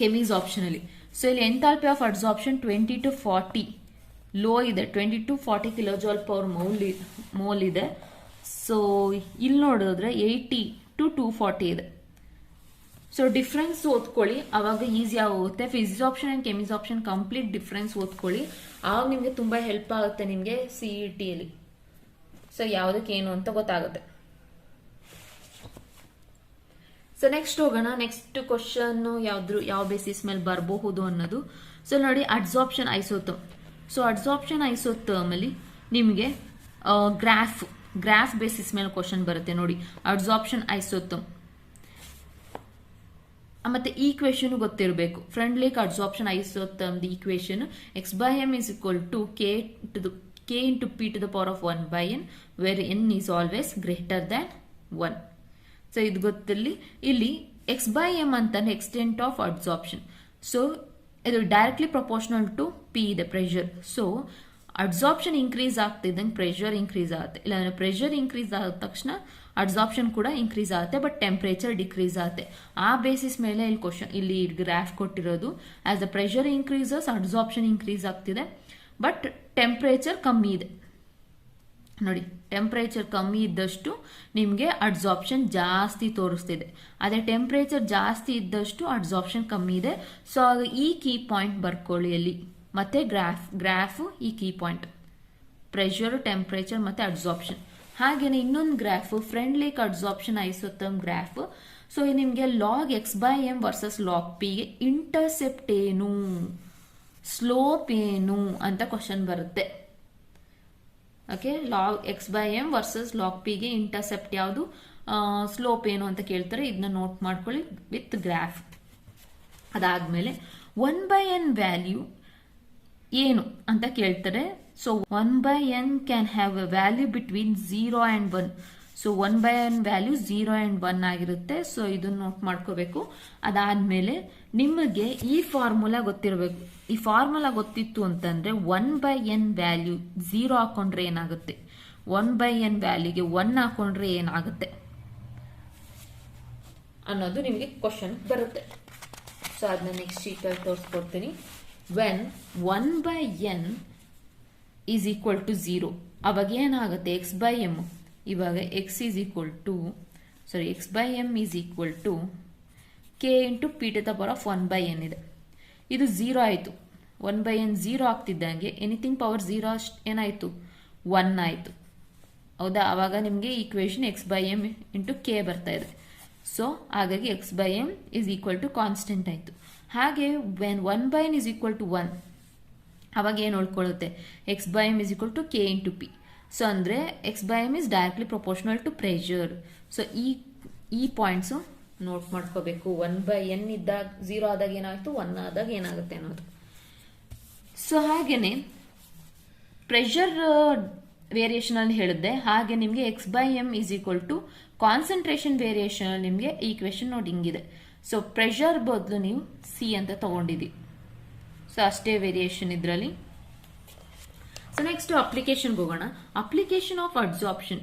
ಕೆಮೀಸ್ ಆಪ್ಷನ್ ಅಲ್ಲಿ. ಸೊ ಇಲ್ಲಿ enthalpy of adsorption 20 to 40 low ಇದೆ, 20 to 40 ಕಿಲೋಜೌಲ್ ಪರ್ ಮೋಲ್ ಇದೆ. ಸೊ ಇಲ್ಲಿ ನೋಡಿದ್ರೆ 80 to 240 ಇದೆ. ಸೊ ಡಿಫ್ರೆನ್ಸ್ ಓದ್ಕೊಳ್ಳಿ, ಅವಾಗ ಈಸಿ ಆಗುತ್ತೆ. ಫಿಸಿಕ್ಸ್ ಆಪ್ಷನ್ ಅಂಡ್ ಕೆಮಿಸ್ ಆಪ್ಷನ್ ಕಂಪ್ಲೀಟ್ ಡಿಫ್ರೆನ್ಸ್ ಓದ್ಕೊಳ್ಳಿ, ಆವಾಗ ನಿಮಗೆ ತುಂಬಾ ಹೆಲ್ಪ್ ಆಗುತ್ತೆ ನಿಮಗೆ CET ಅಲ್ಲಿ. ಸೊ ಯಾವುದಕ್ಕೆ ಏನು ಅಂತ ಗೊತ್ತಾಗುತ್ತೆ. ಸೊ ನೆಕ್ಸ್ಟ್ ಹೋಗೋಣ. ನೆಕ್ಸ್ಟ್ ಕ್ವಶನ್ ಯಾವ ಬೇಸಿಸ್ ಮೇಲೆ ಬರಬಹುದು ಅನ್ನೋದು. ಸೊ ನೋಡಿ, adsorption isotherm. So adsorption isotherm ಅಲ್ಲಿ ನಿಮಗೆ ಗ್ರಾಫ್ ಬೇಸಿಸ್ ಮೇಲೆ ಕ್ವಶನ್ ಬರುತ್ತೆ ನೋಡಿ. ಅಡ್ಸಾರ್ಪ್ಷನ್ ಐಸೋಥರ್ಮ್ ಮತ್ತೆ ಈಕ್ವೇಶನ್ ಗೊತ್ತಿರಬೇಕು. Friendly adsorption isotherm the equation x/m is equal to k into p to the power of 1/n where n is always greater than 1. So ಇದು ಗೊತ್ತಿರಲಿ. ಇಲ್ಲಿ x/m ಅಂತಂದ್ರೆ ಎಕ್ಸ್ಟೆಂಟ್ ಆಫ್ ಅಡ್ಸಾರ್ಪ್ಷನ್. ಸೊ ಇದು ಡೈರೆಕ್ಟ್ಲಿ ಪ್ರಪೋರ್ಷನಲ್ ಟು p ಇದೆ ಪ್ರೆಷರ್. ಸೊ ಅಡ್ಸಾರ್ಪ್ಷನ್ ಇನ್ಕ್ರೀಸ್ ಆಗ್ತಿದ್ದಂಗೆ ಪ್ರೆಷರ್ ಇನ್ಕ್ರೀಸ್ ಆಗುತ್ತೆ. ಇಲ್ಲಾಂದ್ರೆ ಪ್ರೆಷರ್ ಇನ್ಕ್ರೀಸ್ ಆದ ತಕ್ಷಣ ಅಡ್ಸಾರ್ಪ್ಷನ್ ಕೂಡ ಇನ್ಕ್ರೀಸ್ ಆಗುತ್ತೆ, ಬಟ್ ಟೆಂಪರೇಚರ್ ಡಿಕ್ರೀಸ್ ಆಗುತ್ತೆ. ಆ ಬೇಸಿಸ್ ಮೇಲೆ ಇಲ್ಲಿ ಗ್ರಾಫ್ ಕೊಟ್ಟಿರೋದು. As the pressure increases adsorption increase ಆಗ್ತಿದೆ, ಬಟ್ ಟೆಂಪರೇಚರ್ ಕಮ್ಮಿ ಇದೆ ನೋಡಿ. ಟೆಂಪರೇಚರ್ ಕಮ್ಮಿ ಇದ್ದಷ್ಟು ನಿಮಗೆ ಅಡ್ಸಾರ್ಪ್ಷನ್ ಜಾಸ್ತಿ ತೋರಿಸ್ತಿದೆ, ಅದೇ ಟೆಂಪರೇಚರ್ ಜಾಸ್ತಿ ಇದ್ದಷ್ಟು ಅಡ್ಸಾರ್ಪ್ಷನ್ ಕಮ್ಮಿ ಇದೆ. ಸೊ ಈ ಕೀ ಪಾಯಿಂಟ್ ಬರ್ಕೊಳ್ಳಿ ಅಲ್ಲಿ. ಮತ್ತೆ ಗ್ರಾಫ್ ಈ ಕೀ ಪಾಯಿಂಟ್ ಪ್ರೆಷರ್, ಟೆಂಪರೇಚರ್ ಮತ್ತೆ ಅಡ್ಸಾರ್ಪ್ಷನ್. ಹಾಗೇನೆ ಇನ್ನೊಂದು graph Freundlich adsorption isotherm graph. So ನಿಮಗೆ log x/m versus log p ಗೆ ಇಂಟರ್ಸೆಪ್ಟ್ ಏನು, ಸ್ಲೋಪ್ ಏನು ಅಂತ ಕ್ವಶನ್ ಬರುತ್ತೆ. Okay, log x/m versus log p ಗೆ ಇಂಟರ್ಸೆಪ್ಟ್ ಯಾವುದು, ಸ್ಲೋಪ್ ಏನು ಅಂತ ಕೇಳ್ತಾರೆ. ಇದನ್ನ ನೋಟ್ ಮಾಡ್ಕೊಳ್ಳಿ ವಿತ್ ಗ್ರಾಫ್. ಅದಾದ್ಮೇಲೆ 1/n ವ್ಯಾಲ್ಯೂ ಏನು ಅಂತ ಕೇಳ್ತಾರೆ. So 1/n can have a value between 0 and 1. So 1/n value 0 and 1 ಆಗಿರುತ್ತೆ. ಸೊ ಇದನ್ನ ನೋಟ್ ಮಾಡ್ಕೋಬೇಕು. ಅದಾದ್ಮೇಲೆ ನಿಮಗೆ ಈ ಫಾರ್ಮುಲಾ ಗೊತ್ತಿರಬೇಕು. ಈ ಫಾರ್ಮುಲಾ ಗೊತ್ತಿತ್ತು ಅಂತಂದ್ರೆ 1/n ವ್ಯಾಲ್ಯೂ 0 ಹಾಕೊಂಡ್ರೆ ಏನಾಗುತ್ತೆ, 1/n ವ್ಯಾಲ್ಯೂಗೆ 1 ಹಾಕೊಂಡ್ರೆ ಏನಾಗುತ್ತೆ ಅನ್ನೋದು ನಿಮಗೆ ಕ್ವಶನ್ ಬರುತ್ತೆ. ಸೊ ಅದನ್ನ ನೆಕ್ಸ್ಟ್ ಶೀಟಲ್ಲಿ ತೋರಿಸ್ಕೊಡ್ತೀನಿ. When 1/n is equal to 0 ಅವಾಗ ಏನಾಗುತ್ತೆ, x/m ಇವಾಗ x/m is equal to k into p to the power of 1/n ಇದೆ. ಇದು 0 ಆಯಿತು. 1/n 0 ಆಗ್ತಿದ್ದಂಗೆ ಎನಿಥಿಂಗ್ ಪವರ್ 0 ಏನಾಯಿತು, 1 ಆಯಿತು. ಹೌದಾ, ಅವಾಗ ನಿಮಗೆ ಈಕ್ವೇಶನ್ x/m into k ಬರ್ತಾ ಇದೆ. ಸೊ ಹಾಗಾಗಿ x/m is equal to constant ಆಯಿತು. ಹಾಗೆ when 1/n is equal to 1 ಅವಾಗ ಏನು ಉಳ್ಕೊಳ್ಳುತ್ತೆ, x/m is equal to k into p. So ಅಂದರೆ x/m is directly proportional to pressure. So ಈ ಪಾಯಿಂಟ್ಸು ನೋಟ್ ಮಾಡ್ಕೋಬೇಕು. 1/n ಇದ್ದಾಗ 0 ಆದಾಗ ಏನಾಯಿತು, 1 ಆದಾಗ ಏನಾಗುತ್ತೆ ಅನ್ನೋದು. ಸೊ ಹಾಗೇನೆ ಪ್ರೆಷರ್ ವೇರಿಯೇಷನ್ ಅಲ್ಲಿ ಹೇಳಿದ್ದೆ. ಹಾಗೆ ನಿಮಗೆ x/m is equal to concentration variation ಅಲ್ಲಿ ನಿಮಗೆ ಈಕ್ವೇಶನ್ ನೋಡಿ ಹಿಂಗಿದೆ. ಸೊ ಪ್ರೆಷರ್ ಬದಲು ನೀವು ಸಿ ಅಂತ ತಗೊಂಡಿದ್ದೀವಿ. ಸೊ ಅಷ್ಟೇ ವೇರಿಯೇಷನ್ ಇದರಲ್ಲಿ. ಸೊ ನೆಕ್ಸ್ಟ್ ಅಪ್ಲಿಕೇಶನ್ಗೆ ಹೋಗೋಣ. ಅಪ್ಲಿಕೇಶನ್ ಆಫ್ ಅಡ್ಸಾರ್ಪ್ಷನ್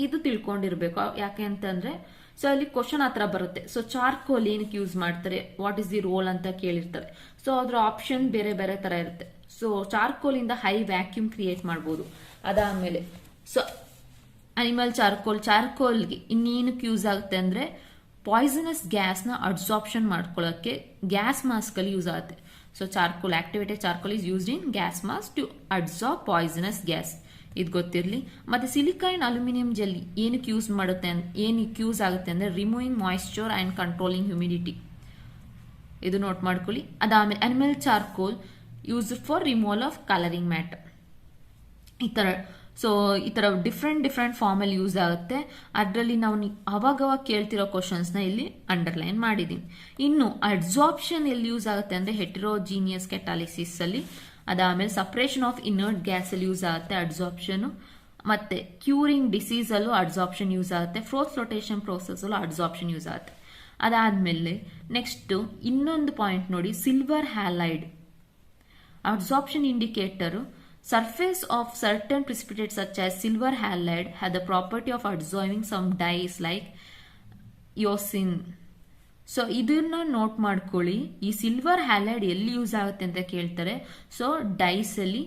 ಇದು ತಿಳ್ಕೊಂಡಿರ್ಬೇಕು. ಯಾಕೆ ಅಂತಂದ್ರೆ ಸೊ ಅಲ್ಲಿ ಕ್ವಶನ್ ಹತ್ರ ಬರುತ್ತೆ. ಸೊ ಚಾರ್ಕೋಲ್ ಏನಕ್ಕೆ ಯೂಸ್ ಮಾಡ್ತಾರೆ, ವಾಟ್ ಇಸ್ ದಿ ರೋಲ್ ಅಂತ ಕೇಳಿರ್ತಾರೆ. ಸೊ ಅದ್ರ ಆಪ್ಷನ್ ಬೇರೆ ಬೇರೆ ತರ ಇರುತ್ತೆ. ಸೊ ಚಾರ್ಕೋಲ್ ಇಂದ ಹೈ ವ್ಯಾಕ್ಯೂಮ್ ಕ್ರಿಯೇಟ್ ಮಾಡ್ಬೋದು. ಅದಾದ್ಮೇಲೆ ಸೊ ಅನಿಮಲ್ ಚಾರ್ಕೋಲ್ಗೆ ಇನ್ನೇನಕ್ಕೆ ಯೂಸ್ ಆಗುತ್ತೆ ಅಂದ್ರೆ ಪಾಯ್ಸನಸ್ ಗ್ಯಾಸ್ನ ಅಡ್ಸಾರ್ಪ್ಷನ್ ಮಾಡ್ಕೊಳ್ಳೋಕ್ಕೆ ಗ್ಯಾಸ್ ಮಾಸ್ಕ್ ಅಲ್ಲಿ ಯೂಸ್ ಆಗುತ್ತೆ. So charcoal, activated charcoal is used in gas mask to adsorb poisonous gas. ಇದು ಗೊತ್ತಿರಲಿ. ಮತ್ತೆ ಸಿಲಿಕಾನ್ ಅಲ್ಯೂಮಿನಿಯಂ ಜೆಲ್ ಏನಕ್ಕೆ ಯೂಸ್ ಆಗುತ್ತೆ ಅಂದ್ರೆ removing moisture and controlling humidity. ಇದು ನೋಟ್ ಮಾಡ್ಕೊಳ್ಳಿ. ಅದಾದ್ಮೇಲೆ animal charcoal use for removal of colouring matter. ಈ ತರ ಡಿಫ್ರೆಂಟ್ ಫಾರ್ಮ್ ಅಲ್ಲಿ ಯೂಸ್ ಆಗುತ್ತೆ. ಅದರಲ್ಲಿ ನಾವು ಅವಾಗವಾಗ ಕೇಳ್ತಿರೋ ಕ್ವಶನ್ಸ್ ನ ಇಲ್ಲಿ ಅಂಡರ್ಲೈನ್ ಮಾಡಿದೀನಿ. ಇನ್ನು ಅಡ್ಸಾರ್ಪ್ಷನ್ ಎಲ್ಲಿ ಯೂಸ್ ಆಗುತ್ತೆ ಅಂದ್ರೆ ಹೆಟೆರೋಜಿನಿಯಸ್ ಕೆಟಾಲಿಸಿಸ್ ಅಲ್ಲಿ. ಅದಾದ್ಮೇಲೆ ಸಪರೇಷನ್ ಆಫ್ ಇನರ್ಟ್ ಗ್ಯಾಸ್ ಅಲ್ಲಿ ಯೂಸ್ ಆಗುತ್ತೆ ಅಡ್ಸಾರ್ಪ್ಷನ್. ಮತ್ತೆ ಕ್ಯೂರಿಂಗ್ ಡಿಸೀಸ್ ಅಲ್ಲೂ ಅಡ್ಸಾರ್ಪ್ಷನ್ ಯೂಸ್ ಆಗುತ್ತೆ. ಫ್ಲೋಟೇಷನ್ ಪ್ರೋಸೆಸ್ ಅಲ್ಲೂ ಅಡ್ಸಾರ್ಪ್ಷನ್ ಯೂಸ್ ಆಗುತ್ತೆ. ಅದಾದ್ಮೇಲೆ ನೆಕ್ಸ್ಟ್ ಇನ್ನೊಂದು ಪಾಯಿಂಟ್ ನೋಡಿ, silver halide adsorption indicator. Surface of certain precipitates such as silver halide have the property of absorbing some dyes like eosin so ಇದನ್ನ ನೋಟ್ ಮಾಡ್ಕೊಳ್ಳಿ. ಈ ಸಿಲ್ವರ್ ಹ್ಯಾಲೈಡ್ ಎಲ್ಲಿ ಯೂಸ್ ಆಗುತ್ತೆ ಅಂತ ಕೇಳ್ತಾರೆ. ಸೊ ಡೈಸ್ ಅಲ್ಲಿ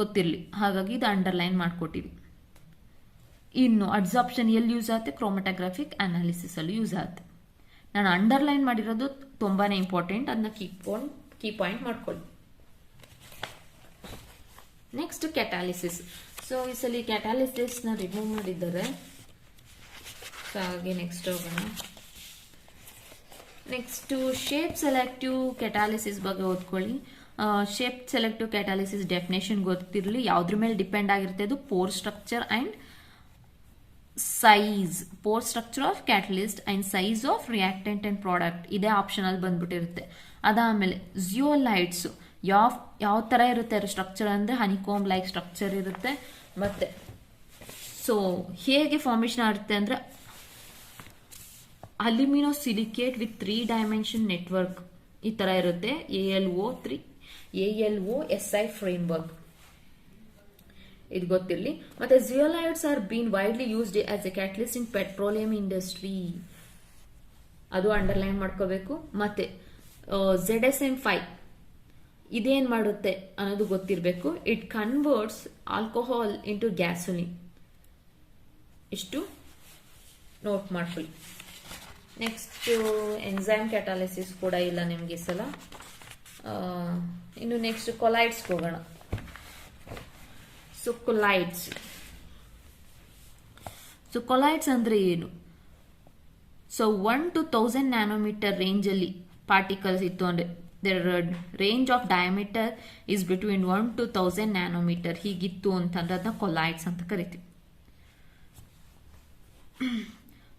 ಗೊತ್ತಿರಲಿ, ಹಾಗಾಗಿ ಇದು ಅಂಡರ್ಲೈನ್ ಮಾಡ್ಕೊಟ್ಟಿವಿ. ಇನ್ನು ಅಡ್ಸಾರ್ಪ್ಷನ್ ಎಲ್ಲಿ ಯೂಸ್ ಆಗುತ್ತೆ? ಕ್ರೋಮಟೋಗ್ರಾಫಿಕ್ ಅನಾಲಿಸಿಸ್ ಅಲ್ಲಿ ಯೂಸ್ ಆಗುತ್ತೆ. ನಾನು ಅಂಡರ್ಲೈನ್ ಮಾಡಿರೋದು ತುಂಬಾನೇ ಇಂಪಾರ್ಟೆಂಟ್, ಅದನ್ನ ಕೀ ಪಾಯಿಂಟ್ ಮಾಡ್ಕೊಳ್ಳಿ. ನೆಕ್ಸ್ಟ್ ಕ್ಯಾಟಾಲಿಸಿಸ್. ಸೊ ಈ ಸಲ ಕ್ಯಾಟಾಲಿಸಿಸ್ ನ ರಿಮೂವ್ ಮಾಡಿದ್ದಾರೆ. ಸೊ ಹಾಗೆ ನೆಕ್ಸ್ಟ್ ಹೋಗೋಣ. ನೆಕ್ಸ್ಟ್ ಶೇಪ್ ಸೆಲೆಕ್ಟಿವ್ ಕ್ಯಾಟಾಲಿಸಿಸ್ ಬಗ್ಗೆ ಓದ್ಕೊಳ್ಳಿ. ಶೇಪ್ ಸೆಲೆಕ್ಟಿವ್ ಕ್ಯಾಟಾಲಿಸಿಸ್ ಡೆಫಿನೇಷನ್ ಗೊತ್ತಿರಲಿ. ಯಾವ್ದ್ರ ಮೇಲೆ ಡಿಪೆಂಡ್ ಆಗಿರುತ್ತೆ? ಅದು pore structure and size. Pore structure of catalyst and size of reactant and product ಇದೇ ಆಪ್ಷನ್ ಅಲ್ಲಿ ಬಂದ್ಬಿಟ್ಟಿರುತ್ತೆ. ಅದಾದ್ಮೇಲೆ ಜಿಯೋಲೈಟ್ಸ್ ಯಾವ ತರ ಇರುತ್ತೆ ಸ್ಟ್ರಕ್ಚರ್ ಅಂದ್ರೆ ಹನಿಕೋಮ್ ಲೈಕ್ ಸ್ಟ್ರಕ್ಚರ್ ಇರುತ್ತೆ. ಮತ್ತೆ ಸೊ ಹೇಗೆ ಫಾರ್ಮೇಶನ್ ಆಗುತ್ತೆ ಅಂದ್ರೆ aluminosilicate with 3 dimension network ಈ ತರ ಇರುತ್ತೆ. ALOSI ಫ್ರೇಮ್ವರ್ಕ್ ಇದು ಗೊತ್ತಿರಲಿ. ಮತ್ತೆ zeolites are been widely used as a catalyst in petroleum industry, ಅದು ಅಂಡರ್ಲೈನ್ ಮಾಡ್ಕೋಬೇಕು. ಮತ್ತೆ ZSM5 ಇದೇನ್ ಮಾಡುತ್ತೆ ಅನ್ನೋದು ಗೊತ್ತಿರಬೇಕು. It converts alcohol into gasoline. ಇಷ್ಟು ನೋಟ್ ಮಾಡ್ಕೊಳ್ಳಿ. ನೆಕ್ಸ್ಟ್ ಎನ್ಸೈಮ್ ಕ್ಯಾಟಾಲಿಸಿಸ್ ಕೂಡ ಇಲ್ಲ ನಿಮ್ಗೆ ಈ ಸಲ. ಇನ್ನು ನೆಕ್ಸ್ಟ್ ಕೊಲೈಡ್ಸ್ ಹೋಗೋಣ. ಸೊ ಕೊಲೈಡ್ಸ್ ಅಂದ್ರೆ ಏನು? ಸೊ 1 to 1000 ನ್ಯಾನೋಮೀಟರ್ ರೇಂಜ್ ಅಲ್ಲಿ ಪಾರ್ಟಿಕಲ್ಸ್ ಇತ್ತು ಅಂದ್ರೆ their range of diameter is between 1 to 1000 nanometre ಹೀಗಿತ್ತು ಅಂತಂದ್ರೆ ಅದನ್ನ ಕೊಲೈಡ್ಸ್ ಅಂತ ಕರಿತೀವಿ.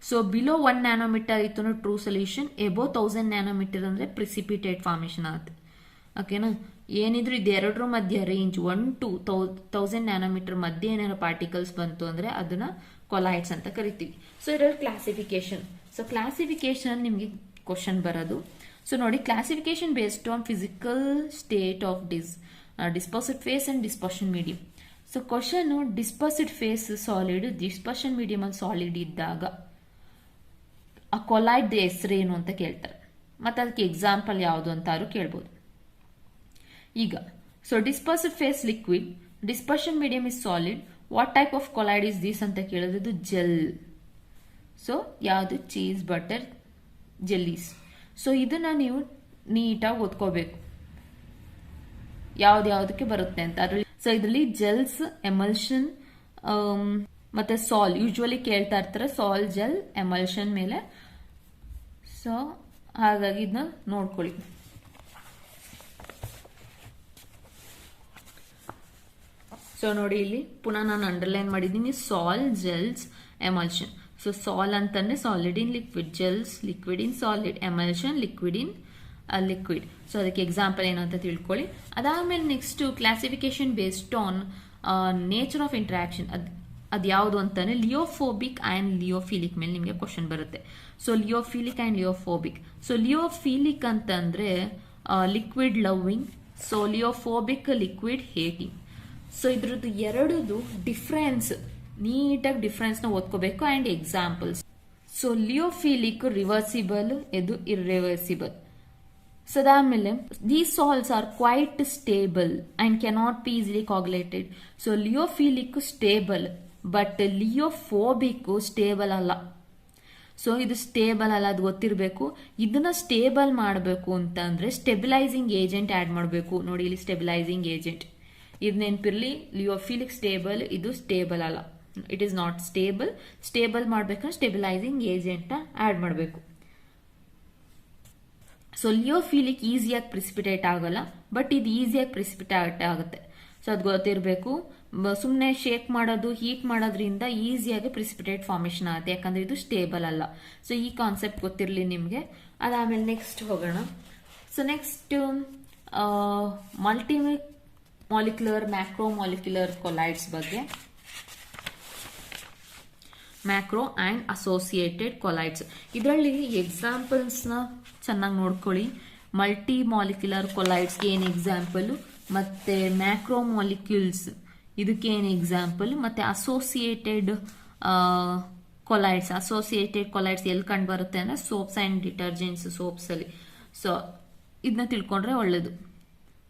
ಸೊ ಬಿಲೋ 1 ನ್ಯಾನೋಮೀಟರ್ ಇತ್ತು ಅಂದ್ರೆ ಟ್ರೂ ಸೊಲ್ಯೂಷನ್. ಎಬೋ 1000 ನ್ಯಾನೋಮೀಟರ್ ಅಂದ್ರೆ ಪ್ರಿಸಿಪಿಟೇಟ್ ಫಾರ್ಮೇಶನ್ ಆಗುತ್ತೆ. ಓಕೆನಾ? ಏನಿದ್ರು ಇದೆರಡರ ಮಧ್ಯ ರೇಂಜ್ 1 to 1000 ನ್ಯಾನೋಮೀಟರ್ ಮಧ್ಯೆ ಏನಾದ್ರು ಪಾರ್ಟಿಕಲ್ಸ್ ಬಂತು ಅಂದ್ರೆ ಅದನ್ನ ಕೊಲೈಡ್ಸ್ ಅಂತ ಕರಿತೀವಿ. ಸೊ ಇದರಲ್ಲಿ ಕ್ಲಾಸಿಫಿಕೇಶನ್. ಸೊ ಕ್ಲಾಸಿಫಿಕೇಶನ್ ನಿಮ್ಗೆ ಕ್ವಶನ್ ಬರೋದು. ಸೊ ನೋಡಿ, classification based on physical state of dispersed phase and dispersion medium. So question dispersed phase solid, dispersion medium ಅಲ್ಲಿ ಸಾಲಿಡ್ ಇದ್ದಾಗ ಆ ಕೊಲೈಡ್ ಹೆಸರೇನು ಅಂತ ಕೇಳ್ತಾರೆ. ಮತ್ತೆ ಅದಕ್ಕೆ ಎಕ್ಸಾಂಪಲ್ ಯಾವುದು ಅಂತಾರು ಕೇಳ್ಬೋದು. ಈಗ so dispersed phase liquid, dispersion medium is solid, what type of colloid is this ಅಂತ ಕೇಳಿದ್ರೆ ಇದು ಜೆಲ್. ಸೊ ಯಾವುದು? Cheese, butter, jellies. ಸೊ ಇದನ್ನ ನೀವು ನೀಟಾಗಿ ಓದ್ಕೋಬೇಕು ಯಾವ್ದಕ್ಕೆ ಬರುತ್ತೆ ಅಂತ. ಸೊ ಇದರಲ್ಲಿ ಜೆಲ್ಸ್, ಎಮಲ್ಷನ್ ಮತ್ತೆ ಸಾಲ್ ಯೂಶುವಲಿ ಕೇಳ್ತಾ ಇರ್ತಾರೆ. ಸಾಲ್, ಜೆಲ್, ಎಮಲ್ಷನ್ ಮೇಲೆ. ಸೊ ಹಾಗಾಗಿ ಇದನ್ನ ನೋಡ್ಕೊಳ್ಳಿ. ಸೊ ನೋಡಿ, ಇಲ್ಲಿ ಪುನಃ ನಾನು ಅಂಡರ್ಲೈನ್ ಮಾಡಿದ್ದೀನಿ. ಸಾಲ್, ಜೆಲ್ಸ್, ಎಮಲ್ಷನ್. ಸೊ ಸಾಲ್ ಅಂತಂದ್ರೆ solid in liquid, ಜೆಲ್ಸ್ liquid in solid, emulsion liquid in liquid. So ಅದಕ್ಕೆ ಎಕ್ಸಾಂಪಲ್ ಏನು ಅಂತ ತಿಳ್ಕೊಳ್ಳಿ. ಅದಾದ್ಮೇಲೆ next classification based on nature of interaction. ಅದು ಯಾವುದು ಅಂತಾನೆ ಲಿಯೋಫೋಬಿಕ್ ಅಂಡ್ ಲಿಯೋಫಿಲಿಕ್ ಮೇಲೆ ನಿಮಗೆ ಕ್ವಶನ್ ಬರುತ್ತೆ. So lyophilic and lyophobic. So lyophilic ಅಂತಂದ್ರೆ liquid loving, so lyophobic liquid hating. So ಇದ್ರದ್ದು ಎರಡದು ಡಿಫ್ರೆನ್ಸ್, ನೀಟಾಗಿ ಡಿಫ್ರೆನ್ಸ್ ನ ಓದ್ಕೋಬೇಕು and examples. So lyophilic reversible, ಇದು ಇರ್ರಿವರ್ಸಿಬಲ್. ಸೊ ಅದಾದ್ಮೇಲೆ these salts are quite stable and cannot be easily coagulated. So lyophilic stable, but lyophobic stable ಅಲ್ಲ. ಸೊ ಇದು ಸ್ಟೇಬಲ್ ಅಲ್ಲ, ಅದು ಗೊತ್ತಿರಬೇಕು. ಇದನ್ನ ಸ್ಟೇಬಲ್ ಮಾಡಬೇಕು ಅಂತಂದ್ರೆ ಸ್ಟೆಬಿಲೈಸಿಂಗ್ ಏಜೆಂಟ್ ಆಡ್ ಮಾಡಬೇಕು. ನೋಡಿ ಇಲ್ಲಿ ಸ್ಟೆಬಿಲೈಸಿಂಗ್ ಏಜೆಂಟ್, ಇದು ನೆನಪಿರ್ಲಿ. ಲಿಯೋಫಿಲಿಕ್ ಸ್ಟೇಬಲ್, ಇದು ಸ್ಟೇಬಲ್ ಅಲ್ಲ, it is not stable. Stable ಮಾಡ್ಬೇಕಂದ್ರೆ ಸ್ಟೆಬಿಲೈಸಿಂಗ್ ಏಜೆಂಟ್ ಆಡ್ ಮಾಡಬೇಕು. ಸೊ ಲಿಯೋಫಿಲಿಕ್ ಈಸಿಯಾಗಿ ಪ್ರಿಸಿಪಿಟೇಟ್ ಆಗಲ್ಲ, ಬಟ್ ಇದು ಈಸಿಯಾಗಿ ಪ್ರಿಸಿಪಿಟೇಟ್ ಆಗುತ್ತೆ. ಸೊ ಅದು ಗೊತ್ತಿರಬೇಕು. ಸುಮ್ಮನೆ ಶೇಕ್ ಮಾಡೋದು, ಹೀಟ್ ಮಾಡೋದ್ರಿಂದ ಈಸಿಯಾಗಿ ಪ್ರಿಸಿಪಿಟೇಟ್ ಫಾರ್ಮೇಶನ್ ಆಗುತ್ತೆ, ಯಾಕಂದ್ರೆ ಇದು ಸ್ಟೇಬಲ್ ಅಲ್ಲ. ಸೊ ಈ ಕಾನ್ಸೆಪ್ಟ್ ಗೊತ್ತಿರಲಿ ನಿಮಗೆ. ಅದಾದ್ಮೇಲೆ ನೆಕ್ಸ್ಟ್ ಹೋಗೋಣ. So next multi molecular, macro molecular colloids ಬಗ್ಗೆ. ಮ್ಯಾಕ್ರೋ ಅಂಡ್ ಅಸೋಸಿಯೇಟೆಡ್ ಕೊಲೈಡ್ಸ್, ಇದರಲ್ಲಿ ಎಕ್ಸಾಂಪಲ್ಸ್ ನ ಚೆನ್ನಾಗಿ ನೋಡ್ಕೊಳ್ಳಿ. ಮಲ್ಟಿ ಮಾಲಿಕ್ಯುಲರ್ ಕೊಲೈಡ್ಸ್ಗೆ ಏನು ಎಕ್ಸಾಂಪಲ್, ಮತ್ತೆ ಮ್ಯಾಕ್ರೋ ಮಾಲಿಕ್ಯೂಲ್ಸ್ ಇದಕ್ಕೆ ಏನು ಎಕ್ಸಾಂಪಲ್, ಮತ್ತೆ ಅಸೋಸಿಯೇಟೆಡ್ ಕೊಲೈಡ್ಸ್, ಅಸೋಸಿಯೇಟೆಡ್ ಕೊಲೈಡ್ಸ್ ಎಲ್ಲಿ ಕಂಡು ಬರುತ್ತೆ ಅಂದರೆ ಸೋಪ್ಸ್ ಆ್ಯಂಡ್ ಡಿಟರ್ಜೆಂಟ್ಸ್, ಸೋಪ್ಸಲ್ಲಿ. ಸೊ ಇದನ್ನ ತಿಳ್ಕೊಂಡ್ರೆ ಒಳ್ಳೇದು.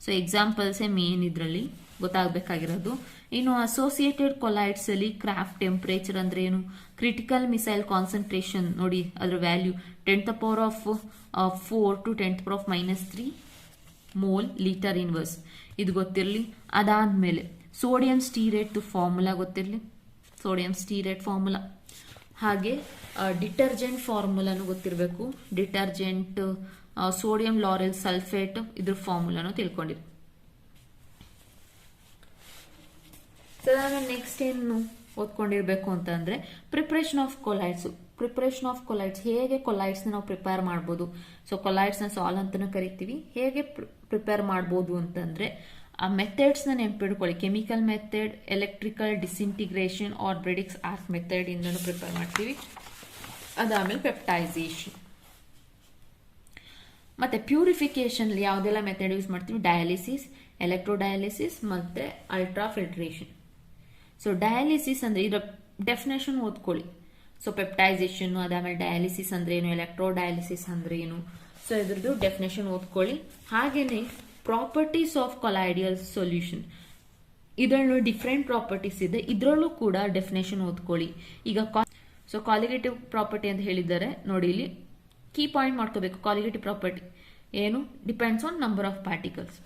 ಸೊ ಎಕ್ಸಾಂಪಲ್ಸೇ ಮೇನ್ ಇದರಲ್ಲಿ ಗೊತ್ತಾಗಬೇಕಾಗಿರೋದು. ಇನ್ನು ಅಸೋಸಿಯೇಟೆಡ್ ಕೊಲೈಡ್ಸ್ ಅಲ್ಲಿ ಕ್ರಾಫ್ಟ್ ಟೆಂಪರೇಚರ್ ಅಂದ್ರೆ ಏನು, ಕ್ರಿಟಿಕಲ್ ಮಿಸೈಲ್ ಕಾನ್ಸಂಟ್ರೇಷನ್ ನೋಡಿ, ಅದ್ರ value 10⁻⁴ to 10⁻³ mole litre inverse, ಇದು ಗೊತ್ತಿರಲಿ. ಅದಾದ್ಮೇಲೆ ಸೋಡಿಯಂ ಸ್ಟೀರೇಟ್ ಫಾರ್ಮುಲಾ ಗೊತ್ತಿರಲಿ, ಸೋಡಿಯಂ ಸ್ಟೀರೇಟ್ ಫಾರ್ಮುಲಾ. ಹಾಗೆ ಡಿಟರ್ಜೆಂಟ್ ಫಾರ್ಮುಲಾನು ಗೊತ್ತಿರಬೇಕು, ಡಿಟರ್ಜೆಂಟ್ ಸೋಡಿಯಂ ಲಾರೆಲ್ ಸಲ್ಫೇಟ್ ಇದ್ರ ಫಾರ್ಮುಲಾನು ತಿಳ್ಕೊಂಡಿರಿ. ನೆಕ್ಸ್ಟ್ ಏನು ಓದ್ಕೊಂಡಿರ್ಬೇಕು ಅಂತಂದ್ರೆ preparation of colloids. Preparation of colloids, ಹೇಗೆ ಕೊಲೈಡ್ಸ್ ನಾವು ಪ್ರಿಪೇರ್ ಮಾಡ್ಬೋದು. ಸೊ ಕೊಲೈಡ್ಸ್ ನ ಸಾಲ್ ಅಂತಾನು ಕರಿತೀವಿ. ಹೇಗೆ ಪ್ರಿಪೇರ್ ಮಾಡ್ಬೋದು ಅಂತಂದ್ರೆ ಆ ಮೆಥಡ್ಸ್ ನ ನೆನ್ಪಿಡ್ಕೊಳ್ಳಿ. Chemical method, electrical disintegration or Bredig's arc method ಇಂದನು ಪ್ರಿಪೇರ್ ಮಾಡ್ತೀವಿ. ಅದಾದ್ಮೇಲೆ ಪೆಪ್ಟೈಸೇಷನ್ ಮತ್ತೆ ಪ್ಯೂರಿಫಿಕೇಶನ್ ಯಾವುದೆಲ್ಲ ಮೆಥಡ್ ಯೂಸ್ ಮಾಡ್ತೀವಿ, ಡಯಾಲಿಸಿಸ್, ಎಲೆಕ್ಟ್ರೋಡಯಾಲಿಸಿಸ್ ಮತ್ತೆ ಅಲ್ಟ್ರಾ ಫಿಲ್ಟ್ರೇಷನ್. ಸೊ ಡಯಾಲಿಸಿಸ್ ಅಂದ್ರೆ ಇದರ ಡೆಫಿನೇಷನ್ ಓದ್ಕೊಳ್ಳಿ. ಸೊ ಪೆಪ್ಟೈಸೇಷನ್, ಅದಾದ್ಮೇಲೆ ಡಯಾಲಿಸಿಸ್ ಅಂದ್ರೆ ಏನು, ಎಲೆಕ್ಟ್ರೋ ಡಯಾಲಿಸಿಸ್ ಅಂದ್ರೆ ಏನು, ಸೊ ಇದ್ರದ್ದು ಡೆಫಿನೇಷನ್ ಓದ್ಕೊಳ್ಳಿ. ಹಾಗೇನೆ ಪ್ರಾಪರ್ಟೀಸ್ ಆಫ್ ಕೊಲೈಡಿಯಲ್ ಸೊಲ್ಯೂಷನ್, ಇದರಲ್ಲೂ ಡಿಫ್ರೆಂಟ್ ಪ್ರಾಪರ್ಟೀಸ್ ಇದೆ, ಇದರಲ್ಲೂ ಕೂಡ ಡೆಫಿನೇಷನ್ ಓದ್ಕೊಳ್ಳಿ. ಈಗ ಸೊ ಕಾಲಿಗೇಟಿವ್ ಪ್ರಾಪರ್ಟಿ ಅಂತ ಹೇಳಿದ್ದಾರೆ ನೋಡಿ, ಇಲ್ಲಿ ಕೀ ಪಾಯಿಂಟ್ ಮಾಡ್ಕೋಬೇಕು. ಕಾಲಿಗೇಟಿವ್ ಪ್ರಾಪರ್ಟಿ ಏನು, depends on number of particles.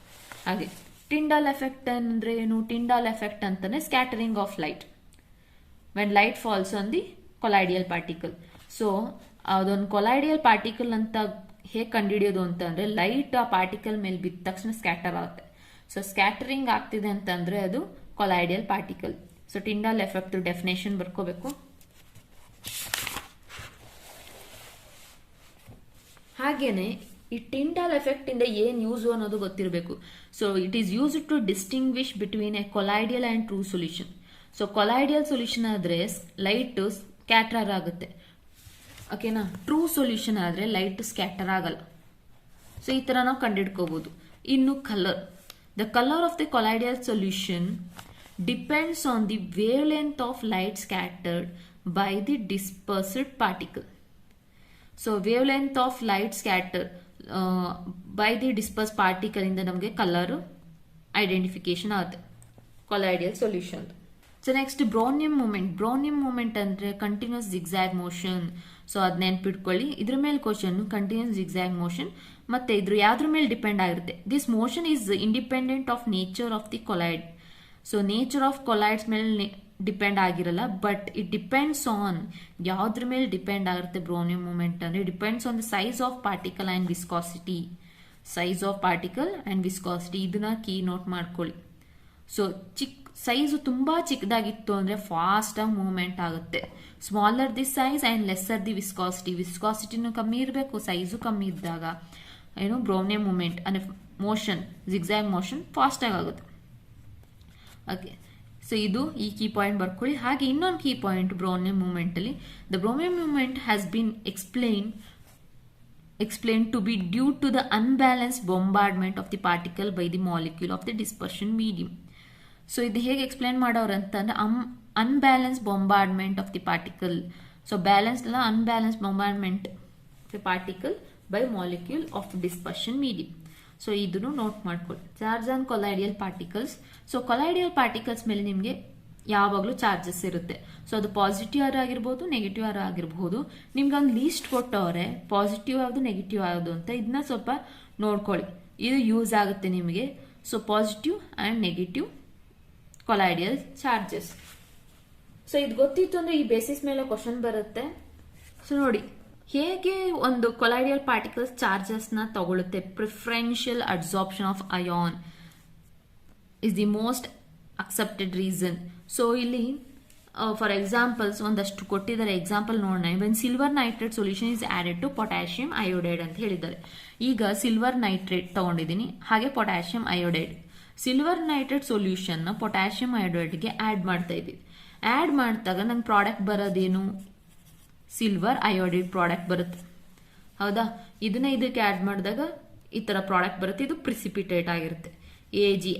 ಹಾಗೆ ಟಿಂಡಾಲ್ ಎಫೆಕ್ಟ್ ಅಂದ್ರೆ ಏನು, ಟಿಂಡಾಲ್ ಎಫೆಕ್ಟ್ ಅಂತಾನೆ scattering of light when light falls on the colloidal particle. So ಅದೊಂದು ಕೊಲೈಡಿಯಲ್ ಪಾರ್ಟಿಕಲ್ ಅಂತ ಹೇಗೆ ಕಂಡುಹಿಡಿಯೋದು ಅಂತಂದ್ರೆ ಲೈಟ್ ಆ ಪಾರ್ಟಿಕಲ್ ಮೇಲೆ ಬಿದ್ದ ತಕ್ಷಣ ಸ್ಕ್ಯಾಟರ್ ಆಗುತ್ತೆ. ಸೊ ಸ್ಕ್ಯಾಟರಿಂಗ್ ಆಗ್ತಿದೆ ಅಂತಂದ್ರೆ ಅದು colloidal particle. So Tyndall effect definition ಬರ್ಕೋಬೇಕು. ಹಾಗೇನೆ ಈ ಟಿಂಡಾಲ್ ಎಫೆಕ್ಟ್ ಇಂದ ಏನ್ ಯೂಸ್ ಅನ್ನೋದು ಗೊತ್ತಿರಬೇಕು. So it is use to distinguish between a colloidal and true solution. So colloidal solution ಆದ್ರೆ ಲೈಟ್ ಸ್ಕ್ಯಾಟರ್ ಆಗುತ್ತೆ, ಓಕೆನಾ. ಟ್ರೂ ಸೊಲ್ಯೂಷನ್ ಆದ್ರೆ ಲೈಟ್ ಸ್ಕ್ಯಾಟರ್ ಆಗಲ್ಲ. ಸೊ ಈ ತರ ನಾವು ಕಂಡಿಡ್ಕೋಬಹುದು. ಇನ್ನು colour, the colour of the colloidal solution depends on the wavelength of light scattered by the dispersed particle. So wavelength of light scatter by the disperse particle ಇಂದ ನಮಗೆ ಕಲರ್ ಐಡೆಂಟಿಫಿಕೇಶನ್ ಆಗುತ್ತೆ colloidal solution. So next Brownian movement. Brownian movement ಅಂದ್ರೆ ಕಂಟಿನ್ಯೂಸ್ ಜಿಗ್ಜಾಗ್ ಮೋಷನ್. ಸೊ ಅದ್ ನೆನ್ಪಿಟ್ಕೊಳ್ಳಿ, ಇದ್ರ ಮೇಲೆ ಕ್ವಶನ್ ಕಂಟಿನ್ಯೂಸ್ ಜಿಗ್ಜಾಗ್ ಮೋಷನ್ ಮತ್ತೆ ಇದ್ರ ಯಾವ್ದ್ರ ಮೇಲೆ ಡಿಪೆಂಡ್ ಆಗಿರುತ್ತೆ. This motion is independent of nature of the colloid. So nature of colloids ಮೇಲೆ ಡಿಪೆಂಡ್ ಆಗಿರಲ್ಲ, ಬಟ್ ಇಟ್ ಡಿಪೆಂಡ್ಸ್ ಆನ್ ಯಾವ್ದ್ರ ಮೇಲೆ ಡಿಪೆಂಡ್ ಆಗಿರುತ್ತೆ ಬ್ರೌನಿಯಂ ಮೂಮೆಂಟ್ ಅಂದ್ರೆ depends on the size of particle and viscosity. Size of particle and viscosity ಇದನ್ನ ಕೀ ನೋಟ್ ಮಾಡ್ಕೊಳ್ಳಿ. ಸೊ ಸೈಜ್ ತುಂಬಾ ಚಿಕ್ಕದಾಗಿತ್ತು ಅಂದ್ರೆ ಫಾಸ್ಟ್ ಆಗಿ ಮೂವ್ಮೆಂಟ್ ಆಗುತ್ತೆ. Smaller the size and lesser the viscosity. ವಿಸ್ಕಾಸಿಟಿನೂ ಕಮ್ಮಿ ಇರಬೇಕು, ಸೈಜು ಕಮ್ಮಿ ಇದ್ದಾಗ ಏನು ಬ್ರೌನಿಯಂ ಮೂಮೆಂಟ್ ಅಂದ್ರೆ ಮೋಷನ್, ಜಿಗ್ಜಾಗ್ ಮೋಷನ್ ಫಾಸ್ಟ್ ಆಗುತ್ತೆ. ಓಕೆ, ಸೊ ಇದು ಈ ಕೀ ಪಾಯಿಂಟ್ ಬರ್ಕೊಳ್ಳಿ. ಹಾಗೆ ಇನ್ನೊಂದು ಕೀ ಪಾಯಿಂಟ್ ಬ್ರೌನಿಯಂ ಮೂಮೆಂಟ್ ಅಲ್ಲಿ, the Brownian movement has been explained to be due to the unbalanced bombardment of the particle by the molecule of the dispersion medium. So ಇದು ಹೇಗೆ ಎಕ್ಸ್ಪ್ಲೇನ್ ಮಾಡೋರು ಅಂತಂದ್ರೆ unbalance bombardment of the particle. So balance ಅಲ್ಲ, unbalance bombardment the particle by molecule of dispersion medium. So ಇದನ್ನು ನೋಟ್ ಮಾಡ್ಕೊಳ್ಳಿ. Charge on colloidal particles. So colloidal particles ಮೇಲೆ ನಿಮಗೆ ಯಾವಾಗಲೂ ಚಾರ್ಜಸ್ ಇರುತ್ತೆ. ಸೊ ಅದು ಪಾಸಿಟಿವ್ ಆರ್ ಆಗಿರ್ಬೋದು, ನೆಗೆಟಿವ್ ಆರ್ ಆಗಿರ್ಬೋದು. ನಿಮ್ಗೆ ಒಂದು ಲೀಸ್ಟ್ ಕೊಟ್ಟವ್ರೆ ಪಾಸಿಟಿವ್ ಯಾವುದು ನೆಗೆಟಿವ್ ಯಾವುದು ಅಂತ, ಇದನ್ನ ಸ್ವಲ್ಪ ನೋಡ್ಕೊಳ್ಳಿ, ಇದು ಯೂಸ್ ಆಗುತ್ತೆ ನಿಮಗೆ. So positive and negative colloidal charges. So ಇದು ಗೊತ್ತಿತ್ತು ಅಂದ್ರೆ ಈ ಬೇಸಿಸ್ ಮೇಲೆ ಕ್ವಶನ್ ಬರುತ್ತೆ. ಸೊ ನೋಡಿ ಹೇಗೆ ಒಂದು ಕೊಲೈಡಿಯಲ್ ಪಾರ್ಟಿಕಲ್ಸ್ ಚಾರ್ಜಸ್ ನ ತಗೊಳುತ್ತೆ. Preferential absorption of ion is the most accepted reason. So ಇಲ್ಲಿ ಫಾರ್ ಎಕ್ಸಾಂಪಲ್ಸ್ ಒಂದಷ್ಟು ಕೊಟ್ಟಿದ್ದಾರೆ. ಎಕ್ಸಾಂಪಲ್ ನೋಡೋಣ. When silver nitrate solution is added to potassium iodide ಅಂತ ಹೇಳಿದ್ದಾರೆ. ಈಗ ಸಿಲ್ವರ್ ನೈಟ್ರೇಟ್ ತಗೊಂಡಿದ್ದೀನಿ, ಹಾಗೆ potassium iodide. Silver nitrate solution ನ ಪೊಟ್ಯಾಷಿಯಂ ಅಯೋಡೈಡ್ಗೆ ಆಡ್ ಮಾಡ್ತಾ ಇದ್ದೀವಿ. ಆಡ್ ಮಾಡಿದಾಗ ನಂಗೆ ಪ್ರಾಡಕ್ಟ್ ಬರೋದೇನು, ಸಿಲ್ವರ್ ಅಯೋಡೈಡ್ ಪ್ರಾಡಕ್ಟ್ ಬರುತ್ತೆ, ಹೌದಾ. ಇದನ್ನ ಇದಕ್ಕೆ ಆಡ್ ಮಾಡಿದಾಗ ಈ ತರ ಪ್ರಾಡಕ್ಟ್ ಬರುತ್ತೆ. ಇದು ಪ್ರಿಸಿಪಿಟೇಟ್ ಆಗಿರುತ್ತೆ, AgI.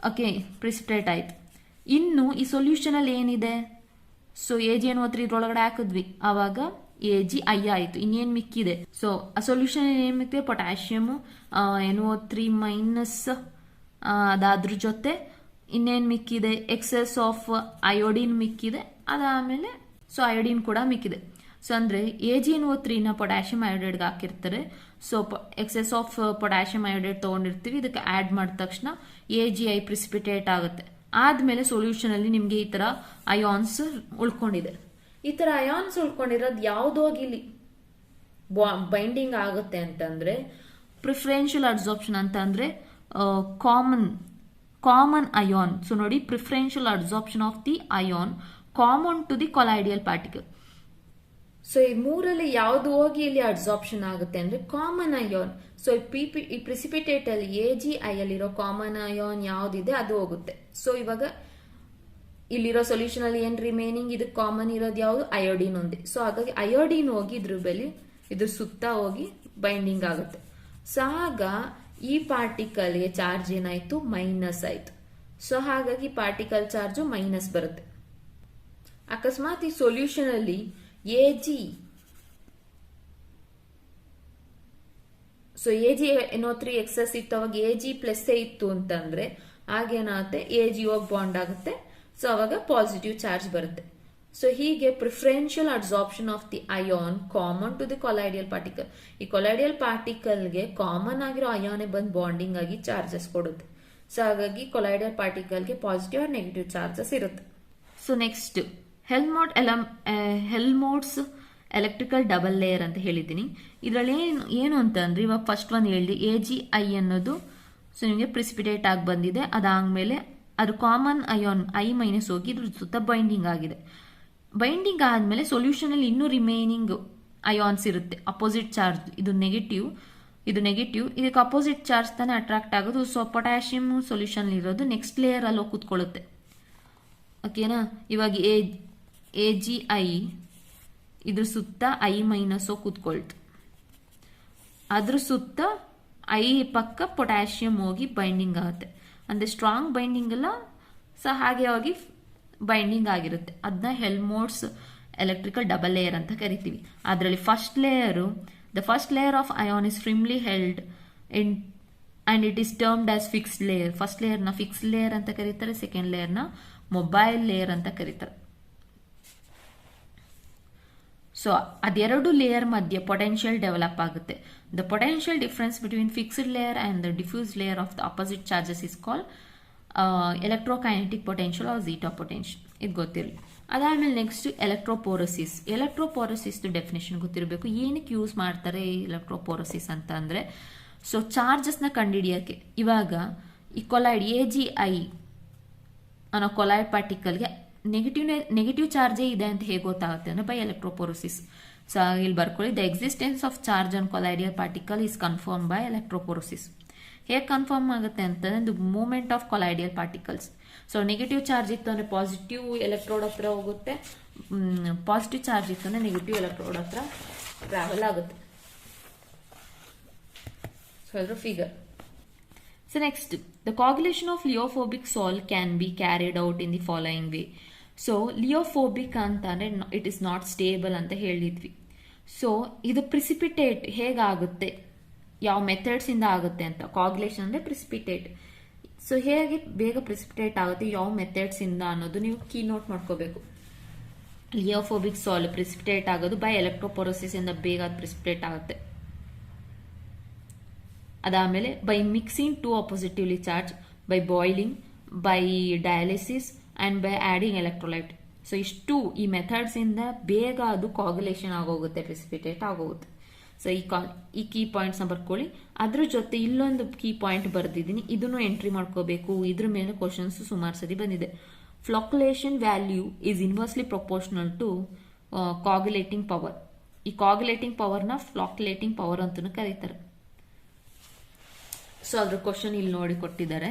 ಓಕೆ, ಪ್ರಿಸಿಪಿಟೇಟ್ ಆಯ್ತು. ಇನ್ನು ಈ ಸೊಲ್ಯೂಷನ್ ಅಲ್ಲಿ ಏನಿದೆ, ಸೊ AgNO3 ಇದ್ರೊಳಗಡೆ ಹಾಕಿದ್ವಿ, ಆವಾಗ AgI ಆಯಿತು. ಇನ್ನೇನು ಮಿಕ್ಕಿದೆ? ಸೊ ಆ ಸೊಲ್ಯೂಷನ್ ಏನು ಮಿಕ್ಕಿದೆ? ಪೊಟ್ಯಾಷಿಯಮು NO3 ಮೈನಸ್, ಅದಾದ್ರ ಜೊತೆ ಇನ್ನೇನು ಮಿಕ್ಕಿದೆ? ಎಕ್ಸೆಸ್ ಆಫ್ ಅಯೋಡಿನ್ ಮಿಕ್ಕಿದೆ. ಅದಾದಮೇಲೆ ಸೊ ಅಯೋಡಿನ್ ಕೂಡ ಮಿಕ್ಕಿದೆ. ಸೊ ಅಂದರೆ AgNO3ನ ಪೊಟ್ಯಾಷಿಯಂ ಅಯೋಡೈಡ್ಗೆ ಹಾಕಿರ್ತಾರೆ. So excess of potassium iodide ತೊಗೊಂಡಿರ್ತೀವಿ, ಇದಕ್ಕೆ ಆ್ಯಡ್ ಮಾಡಿದ ತಕ್ಷಣ AgI ಪ್ರಿಸಿಪಿಟೇಟ್ ಆಗುತ್ತೆ. ಆದಮೇಲೆ ಸೊಲ್ಯೂಷನಲ್ಲಿ ನಿಮಗೆ ಈ ಥರ ಅಯಾನ್ಸ್ ಉಳ್ಕೊಂಡಿದೆ. ಈ ಥರ ಅಯಾನ್ಸ್ ಉಳ್ಕೊಂಡಿರೋದು ಯಾವುದೋಗಿ ಇಲ್ಲಿ ಬೈಂಡಿಂಗ್ ಆಗುತ್ತೆ ಅಂತಂದರೆ ಪ್ರಿಫರೆನ್ಷಿಯಲ್ ಅಬ್ಸಾರ್ಪ್ಷನ್ ಅಂತ ಅಂದರೆ ಕಾಮನ್ ಅಯಾನ್. ಸೊ ನೋಡಿ, preferential absorption of the ion common to the colloidal particle. So ಈ ಮೂರಲ್ಲಿ ಯಾವುದು ಹೋಗಿ ಇಲ್ಲಿ ಅಬ್ಸಾರ್ಪ್ಷನ್ ಆಗುತ್ತೆ ಅಂದ್ರೆ ಕಾಮನ್ ಅಯಾನ್. ಸೊ ಈ ಪ್ರಿಸಿಪಿಟೇಟ್ ಅಲ್ಲಿ AgI ಅಲ್ಲಿರೋ ಕಾಮನ್ ಅಯಾನ್ ಯಾವ್ದಿದೆ ಅದು ಹೋಗುತ್ತೆ. ಸೊ ಇವಾಗ ಇಲ್ಲಿರೋ ಸೊಲ್ಯೂಷನ್ ಅಲ್ಲಿ ಏನ್ ರಿಮೈನಿಂಗ್, ಇದಕ್ಕೆ ಕಾಮನ್ ಇರೋದು ಯಾವುದು? ಅಯೋಡಿನ್ ಒಂದೇ. ಸೊ ಹಾಗಾಗಿ ಅಯೋಡಿನ್ ಹೋಗಿ ಇದ್ರ ಸುತ್ತ ಹೋಗಿ ಬೈಂಡಿಂಗ್ ಆಗುತ್ತೆ. ಸೊ ಆಗ ಈ ಪಾರ್ಟಿಕಲ್ಗೆ ಚಾರ್ಜ್ ಏನಾಯ್ತು? ಮೈನಸ್ ಆಯ್ತು. ಸೊ ಹಾಗಾಗಿ ಪಾರ್ಟಿಕಲ್ ಚಾರ್ಜು ಮೈನಸ್ ಬರುತ್ತೆ. ಅಕಸ್ಮಾತ್ ಈ ಸೊಲ್ಯೂಷನ್ ಅಲ್ಲಿ AgNO3 ಎಕ್ಸಸ್ ಇತ್ತು, ಅವಾಗ Ag ಪ್ಲಸ್ ಇತ್ತು ಅಂತಂದ್ರೆ ಆಗೇನಾಗುತ್ತೆ? Ag ಹೋಗಿ ಬಾಂಡ್ ಆಗುತ್ತೆ. ಸೊ ಅವಾಗ ಪಾಸಿಟಿವ್ ಚಾರ್ಜ್ ಬರುತ್ತೆ. ಸೊ ಹೀಗೆ preferential absorption of the ion common to the colloidal particle. ಈ ಕೊಲಾಯ್ಡಿಯಲ್ ಪಾರ್ಟಿಕಲ್ಗೆ ಕಾಮನ್ ಆಗಿರೋ ಅಯಾನೇ ಬಂದು ಬಾಂಡಿಂಗ್ ಆಗಿ ಚಾರ್ಜಸ್ ಕೊಡುತ್ತೆ. ಸೊ ಹಾಗಾಗಿ ಕೊಲಾಯ್ಡಿಯಲ್ ಪಾರ್ಟಿಕಲ್ಗೆ ಪಾಸಿಟಿವ್ ಆರ್ ನೆಗೆಟಿವ್ ಚಾರ್ಜಸ್ ಇರುತ್ತೆ. So next Helmholtz electrical double layer ಅಂತ ಹೇಳಿದ್ದೀನಿ. ಇದರಲ್ಲಿ ಏನು ಅಂತಂದ್ರೆ ಇವಾಗ ಫಸ್ಟ್ ಒಂದು ಹೇಳಿದೆ, AgI ಅನ್ನೋದು ಸೊ ನಿಮಗೆ ಪ್ರಿಸಿಪಿಟೇಟ್ ಆಗಿ ಬಂದಿದೆ. ಅದಾದ್ಮೇಲೆ ಅದು ಕಾಮನ್ ಅಯಾನ್ I ಮೈನಸ್ ಹೋಗಿ ಇದ್ರ ಸುತ್ತ ಬೈಂಡಿಂಗ್ ಆಗಿದೆ. ಬೈಂಡಿಂಗ್ ಆದಮೇಲೆ ಸೊಲ್ಯೂಷನಲ್ಲಿ ಇನ್ನೂ ರಿಮೈನಿಂಗ್ ಅಯಾನ್ಸ್ ಇರುತ್ತೆ. ಅಪೋಸಿಟ್ ಚಾರ್ಜ್, ಇದು ನೆಗೆಟಿವ್, ಇದಕ್ಕೆ ಅಪೋಸಿಟ್ ಚಾರ್ಜ್ ತಾನೇ ಅಟ್ರಾಕ್ಟ್ ಆಗೋದು. ಸೊ ಪೊಟ್ಯಾಷಿಯಮ್ ಸೊಲ್ಯೂಷನ್ ಇರೋದು ನೆಕ್ಸ್ಟ್ ಲೇಯರ್ ಅಲ್ಲಿ ಹೋಗಿ ಕೂತ್ಕೊಳ್ಳುತ್ತೆ. ಓಕೆನಾ? ಇವಾಗ AgI ಇದ್ರ ಸುತ್ತ I ಮೈನಸ್ ಕೂತ್ಕೊಳ್ತು, ಅದ್ರ ಸುತ್ತ I ಪಕ್ಕ ಪೊಟ್ಯಾಷಿಯಂ ಹೋಗಿ ಬೈಂಡಿಂಗ್ ಆಗುತ್ತೆ. ಅಂದರೆ ಸ್ಟ್ರಾಂಗ್ ಬೈಂಡಿಂಗ್ ಅಲ್ಲ, ಸೊ ಹಾಗೆ ಹೋಗಿ ಬೈಂಡಿಂಗ್ ಆಗಿರುತ್ತೆ. ಅದನ್ನ ಹೆಲ್ಮೋಟ್ಸ್ ಎಲೆಕ್ಟ್ರಿಕಲ್ ಡಬಲ್ ಲೇಯರ್ ಅಂತ ಕರಿತೀವಿ. ಅದರಲ್ಲಿ the first layer of ion is firmly held and it is termed as fixed layer. First ಲೇಯರ್ನ ಫಿಕ್ಸ್ಡ್ ಲೇಯರ್ ಅಂತ ಕರೀತಾರೆ, ಸೆಕೆಂಡ್ ಲೇಯರ್ನ ಮೊಬೈಲ್ ಲೇಯರ್ ಅಂತ ಕರೀತಾರೆ. ಸೊ ಅದೆರಡು ಲೇಯರ್ ಮಧ್ಯೆ ಪೊಟೆನ್ಷಿಯಲ್ ಡೆವಲಪ್ ಆಗುತ್ತೆ. The potential difference between fixed layer and the diffuse layer of the opposite charges is called electrokinetic potential or zeta potential. ಇದು ಗೊತ್ತಿರಲಿ. ಅದಾದ್ಮೇಲೆ ನೆಕ್ಸ್ಟ್ ಎಲೆಕ್ಟ್ರೋಪೋರೋಸಿಸ್ ಡೆಫಿನೇಷನ್ ಗೊತ್ತಿರಬೇಕು. ಏನಕ್ಕೆ ಯೂಸ್ ಮಾಡ್ತಾರೆ ಎಲೆಕ್ಟ್ರೋಪೋರೋಸಿಸ್ ಅಂತ ಅಂದ್ರೆ, ಸೊ ಚಾರ್ಜಸ್ನ ಕಂಡುಹಿಡಿಯೋಕ್ಕೆ. ಇವಾಗ ಈ ಕೊಲೈಡ್ AgI ಅನ್ನೋ ಕೊಲೈಡ್ ಪಾರ್ಟಿಕಲ್ಗೆ ನೆಗೆಟಿವ್ ಚಾರ್ಜೇ ಇದೆ ಅಂತ ಹೇಗೆ ಗೊತ್ತಾಗುತ್ತೆ ಅಂದ್ರೆ ಬೈ ಎಲೆಕ್ಟ್ರೋಪೋರೋಸಿಸ್. ಸೊ ಇಲ್ಲಿ ಬರ್ಕೊಳ್ಳಿ, the existence of charge on colloidal particle is confirm by electrophoresis. ಹೇಗೆ ಕನ್ಫರ್ಮ್ ಆಗುತ್ತೆ ಅಂತಂದ್ರೆ the movement of colloidal particles. So negative charge ಇತ್ತು ಅಂದ್ರೆ ಪಾಸಿಟಿವ್ ಎಲೆಕ್ಟ್ರೋಡ್ ಹತ್ರ ಹೋಗುತ್ತೆ, ಪಾಸಿಟಿವ್ ಚಾರ್ಜ್ ಇತ್ತು ಅಂದ್ರೆ ನೆಗೆಟಿವ್ ಎಲೆಕ್ಟ್ರೋಡ್ ಹತ್ರ ಟ್ರಾವೆಲ್ ಆಗುತ್ತೆ. ಸೊ ಅದ್ರ figure. So next, the coagulation of leophobic salt can be carried out in the following way. So leophobic ಅಂತಂದ್ರೆ ಇಟ್ ಇಸ್ ನಾಟ್ ಸ್ಟೇಬಲ್ ಅಂತ ಹೇಳಿದ್ವಿ. ಸೊ ಇದು ಪ್ರಿಸಿಪಿಟೇಟ್ ಹೇಗಾಗುತ್ತೆ, ಯಾವ ಮೆಥಡ್ಸ್ ಇಂದ ಆಗುತ್ತೆ ಅಂತ. ಕಾಗ್ಯುಲೇಷನ್ ಅಂದ್ರೆ ಪ್ರಿಸಿಪಿಟೇಟ್. ಸೊ ಹೇಗೆ ಬೇಗ ಪ್ರಿಸಿಪಿಟೇಟ್ ಆಗುತ್ತೆ, ಯಾವ ಮೆಥಡ್ಸ್ ಇಂದ ಅನ್ನೋದು ನೀವು ಕೀ ನೋಟ್ ಮಾಡ್ಕೋಬೇಕು. ಲಿಯೋಫೋಬಿಕ್ ಸಾಲ್ ಪ್ರಿಸಿಪಿಟೇಟ್ ಆಗೋದು ಬೈ ಎಲೆಕ್ಟ್ರೋಪೋರೋಸಿಸ್ ಇಂದ ಬೇಗ ಪ್ರಿಸಿಪಿಟೇಟ್ ಆಗುತ್ತೆ. ಅದಾದಮೇಲೆ by mixing two oppositely charge, by boiling, by dialysis and by adding electrolyte. So ಇಷ್ಟು ಈ ಮೆಥಡ್ಸ್ ಇಂದ ಬೇಗ ಅದು ಕಾಗ್ಯುಲೇಷನ್ ಆಗೋಗುತ್ತೆ, ಪ್ರಿಸಿಪಿಟೇಟ್ ಆಗೋಗುತ್ತೆ. ಸೊ ಈ ಕೀ ಪಾಯಿಂಟ್ಸ್ನ ಬರ್ಕೊಳ್ಳಿ. ಅದ್ರ ಜೊತೆ ಇಲ್ಲೊಂದು ಕೀ ಪಾಯಿಂಟ್ ಬರೆದಿದ್ದೀನಿ, ಇದನ್ನು ಎಂಟ್ರಿ ಮಾಡ್ಕೋಬೇಕು. ಇದ್ರ ಮೇಲೆ ಕ್ವಶನ್ಸ್ ಸುಮಾರು ಸರಿ ಬಂದಿದೆ. Flocculation value is inversely proportional to coagulating power. ಈ ಕಾಗ್ಯುಲೇಟಿಂಗ್ ಪವರ್ನ ಫ್ಲೋಕ್ಯುಲೇಟಿಂಗ್ ಪವರ್ ಅಂತಲೂ ಕರೀತಾರೆ. ಸೊ ಅದ್ರ ಕ್ವಶನ್ ಇಲ್ಲಿ ನೋಡಿ ಕೊಟ್ಟಿದ್ದಾರೆ.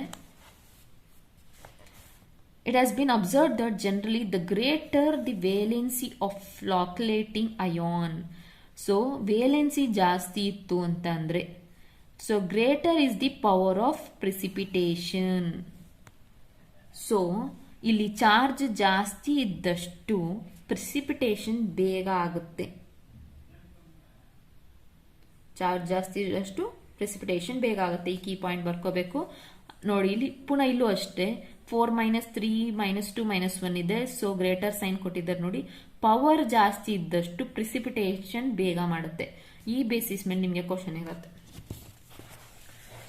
It has been observed that generally the greater the valency of flocculating ion, so valency ಜಾಸ್ತಿ ಇತ್ತು ಅಂತಂದ್ರೆ, so greater is the power of precipitation. So ಇಲ್ಲಿ ಚಾರ್ಜ್ ಜಾಸ್ತಿ ಇದ್ದಷ್ಟು ಪ್ರಿಸಿಪಿಟೇಷನ್ ಬೇಗ ಆಗುತ್ತೆ. ಚಾರ್ಜ್ ಜಾಸ್ತಿ ಇರೋಷ್ಟು ಪ್ರಿಸಿಪಿಟೇಷನ್ ಬೇಗ ಆಗುತ್ತೆ. ಈ ಕೀ ಪಾಯಿಂಟ್ ಬರ್ಕೋಬೇಕು ನೋಡಿ. ಇಲ್ಲಿ ಪುನಃ ಇಲ್ಲೂ ಅಷ್ಟೇ 4 - 3 - 2 - 1 ಇದೆ. ಸೊ ಗ್ರೇಟರ್ ಸೈನ್ ಕೊಟ್ಟಿದ್ದಾರೆ ನೋಡಿ. ಪವರ್ ಜಾಸ್ತಿ ಇದ್ದಷ್ಟು ಪ್ರಿಸಿಪಿಟೇಷನ್ ಬೇಗ ಮಾಡುತ್ತೆ. ಈ ಬೇಸಿಸ್ ಮೇಲೆ ನಿಮಗೆ ಕ್ವಶನ್ ಇರುತ್ತೆ.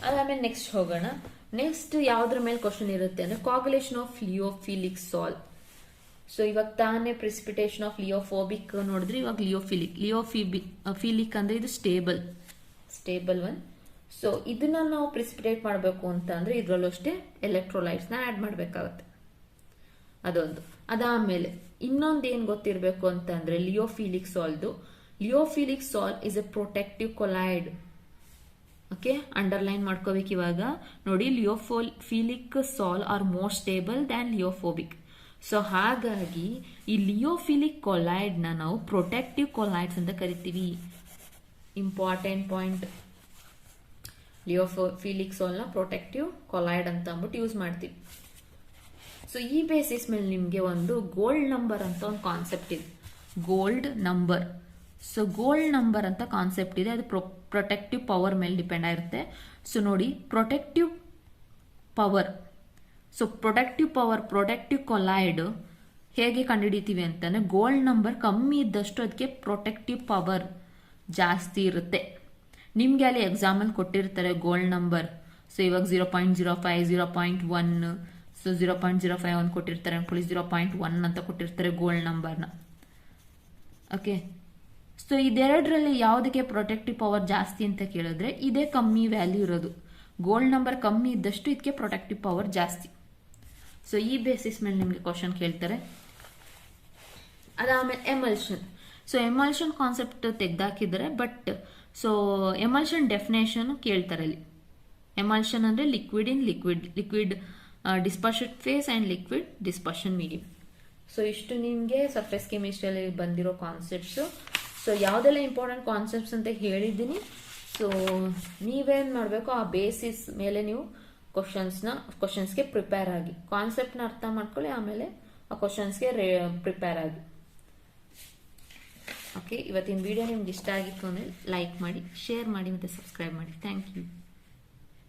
ಅದಾದ್ಮೇಲೆ ನೆಕ್ಸ್ಟ್ ಹೋಗೋಣ. ನೆಕ್ಸ್ಟ್ ಯಾವ್ದ್ರ ಮೇಲೆ ಕ್ವಶನ್ ಇರುತ್ತೆ ಅಂದ್ರೆ ಕಾಗುಲೇಷನ್ ಆಫ್ ಲಿಯೋಫಿಲಿಕ್ ಸಾಲ್. ಸೊ ಇವಾಗ ತಾನೇ ಪ್ರಿಸಿಪಿಟೇಷನ್ ಆಫ್ ಲಿಯೋಫೋಬಿಕ್ ನೋಡಿದ್ರೆ, ಇವಾಗ ಲಿಯೋಫಿಲಿಕ್ ಅಂದ್ರೆ ಇದು ಸ್ಟೇಬಲ್ ಒನ್. ಸೊ ಇದನ್ನ ನಾವು ಪ್ರಿಸಿಪಿಟೇಟ್ ಮಾಡಬೇಕು ಅಂತ ಅಂದ್ರೆ ಇದ್ರಲ್ಲೂ ಅಷ್ಟೇ ಎಲೆಕ್ಟ್ರೋಲೈಟ್ಸ್ ನ ಆಡ್ ಮಾಡಬೇಕಾಗುತ್ತೆ. ಅದೊಂದು. ಅದಾದ್ಮೇಲೆ ಇನ್ನೊಂದು ಏನ್ ಗೊತ್ತಿರಬೇಕು ಅಂತ ಅಂದ್ರೆ lyophilic sol is a protective colloid. Okay, underline ಮಾಡ್ಕೋಬೇಕು ಇವಾಗ ನೋಡಿ. Lyophilic sol are more stable than lyophobic. So ಹಾಗಾಗಿ ಈ ಲಿಯೋಫಿಲಿಕ್ ಕೊಲೈಡ್ ನ ನಾವು ಪ್ರೊಟೆಕ್ಟಿವ್ ಕೊಲೈಡ್ಸ್ ಅಂತ ಕರಿತೀವಿ. Important point. ಲಿಯೋಫಿಲಿಕ್ ಸಾಲ್ ನ ಪ್ರೊಟೆಕ್ಟಿವ್ ಕೊಲೈಡ್ ಅಂತ ಅಂದ್ಬಿಟ್ಟು ಯೂಸ್ ಮಾಡ್ತೀವಿ. ಸೊ ಈ ಬೇಸಿಸ್ ಮೇಲೆ ನಿಮ್ಗೆ ಒಂದು ಗೋಲ್ಡ್ ನಂಬರ್ ಅಂತ ಒಂದು ಕಾನ್ಸೆಪ್ಟ್ ಇದೆ. Gold number. So gold number ಅಂತ ಕಾನ್ಸೆಪ್ಟ್ ಇದೆ. ಅದು ಪ್ರೊಟೆಕ್ಟಿವ್ ಪವರ್ ಮೇಲೆ ಡಿಪೆಂಡ್ ಆಗಿರುತ್ತೆ. ಸೊ ನೋಡಿ, protective power. So protective collide ಹೇಗೆ ಕಂಡುಹಿಡಿತೀವಿ ಅಂತಂದ್ರೆ ಗೋಲ್ಡ್ ನಂಬರ್ ಕಮ್ಮಿ ಇದ್ದಷ್ಟು ಅದಕ್ಕೆ ಪ್ರೊಟೆಕ್ಟಿವ್ ಪವರ್ ಜಾಸ್ತಿ ಇರುತ್ತೆ. ನಿಮ್ಗೆ ಅಲ್ಲಿ ಎಕ್ಸಾಂಪಲ್ ಕೊಟ್ಟಿರ್ತಾರೆ ಗೋಲ್ಡ್ ನಂಬರ್. ಸೊ ಇವಾಗ 0.05, 0.1, ಸೊ 0.05 ಒಂದು ಕೊಟ್ಟಿರ್ತಾರೆ ಅನ್ಕೊಳ್ಳಿ, 0.1 ಅಂತ ಕೊಟ್ಟಿರ್ತಾರೆ ಗೋಲ್ಡ್ ನಂಬರ್ನ. ಓಕೆ, ಸೊ ಇದೆರಡರಲ್ಲಿ ಯಾವುದಕ್ಕೆ ಪ್ರೊಟೆಕ್ಟಿವ್ ಪವರ್ ಜಾಸ್ತಿ ಅಂತ ಕೇಳಿದ್ರೆ ಇದೇ ಕಮ್ಮಿ ವ್ಯಾಲ್ಯೂ ಇರೋದು. ಗೋಲ್ಡ್ ನಂಬರ್ ಕಮ್ಮಿ ಇದ್ದಷ್ಟು ಇದಕ್ಕೆ ಪ್ರೊಟೆಕ್ಟಿವ್ ಪವರ್ ಜಾಸ್ತಿ. ಸೊ ಈ ಬೇಸಿಸ್ ಮೇಲೆ ನಿಮಗೆ ಕ್ವಶನ್ ಕೇಳ್ತಾರೆ. ಅದಾದ್ಮೇಲೆ ಎಮಲ್ಷನ್. ಸೊ ಎಮಲ್ಷನ್ ಕಾನ್ಸೆಪ್ಟ್ ತೆಗ್ದಾಕಿದ್ದಾರೆ, ಬಟ್ ಸೊ ಎಮಲ್ಷನ್ ಡೆಫಿನೇಷನ್ ಕೇಳ್ತಾರೆ ಇಲ್ಲಿ. ಎಮಲ್ಷನ್ ಅಂದ್ರೆ liquid in liquid dispersion phase and liquid dispersion medium. So ಇಷ್ಟು ನಿಮಗೆ ಸರ್ಫೇಸ್ ಕೆಮಿಸ್ಟ್ರಿಯಲ್ಲಿ ಬಂದಿರೋ ಕಾನ್ಸೆಪ್ಟ್ಸ್. ಸೊ ಯಾವುದೆಲ್ಲ ಇಂಪಾರ್ಟೆಂಟ್ ಕಾನ್ಸೆಪ್ಟ್ಸ್ ಅಂತ ಹೇಳಿದ್ದೀನಿ. ಸೊ ನೀವೇನ್ ಮಾಡಬೇಕು, ಆ ಬೇಸಿಸ್ ಮೇಲೆ ನೀವು ಕ್ವಶನ್ಸ್ಗೆ ಪ್ರಿಪೇರ್ ಆಗಿ, ಕಾನ್ಸೆಪ್ಟ್ನ ಅರ್ಥ ಮಾಡ್ಕೊಳ್ಳಿ, ಆಮೇಲೆ ಆ ಕ್ವಶನ್ಸ್ಗೆ ಪ್ರಿಪೇರ್ ಆಗಿ. ಓಕೆ, ಇವತ್ತಿನ ವಿಡಿಯೋ ನಿಮ್ಗೆ ಇಷ್ಟ ಆಗಿತ್ತು ಅಂದರೆ ಲೈಕ್ ಮಾಡಿ, ಶೇರ್ ಮಾಡಿ, ಮತ್ತೆ ಸಬ್ಸ್ಕ್ರೈಬ್ ಮಾಡಿ. Thank you.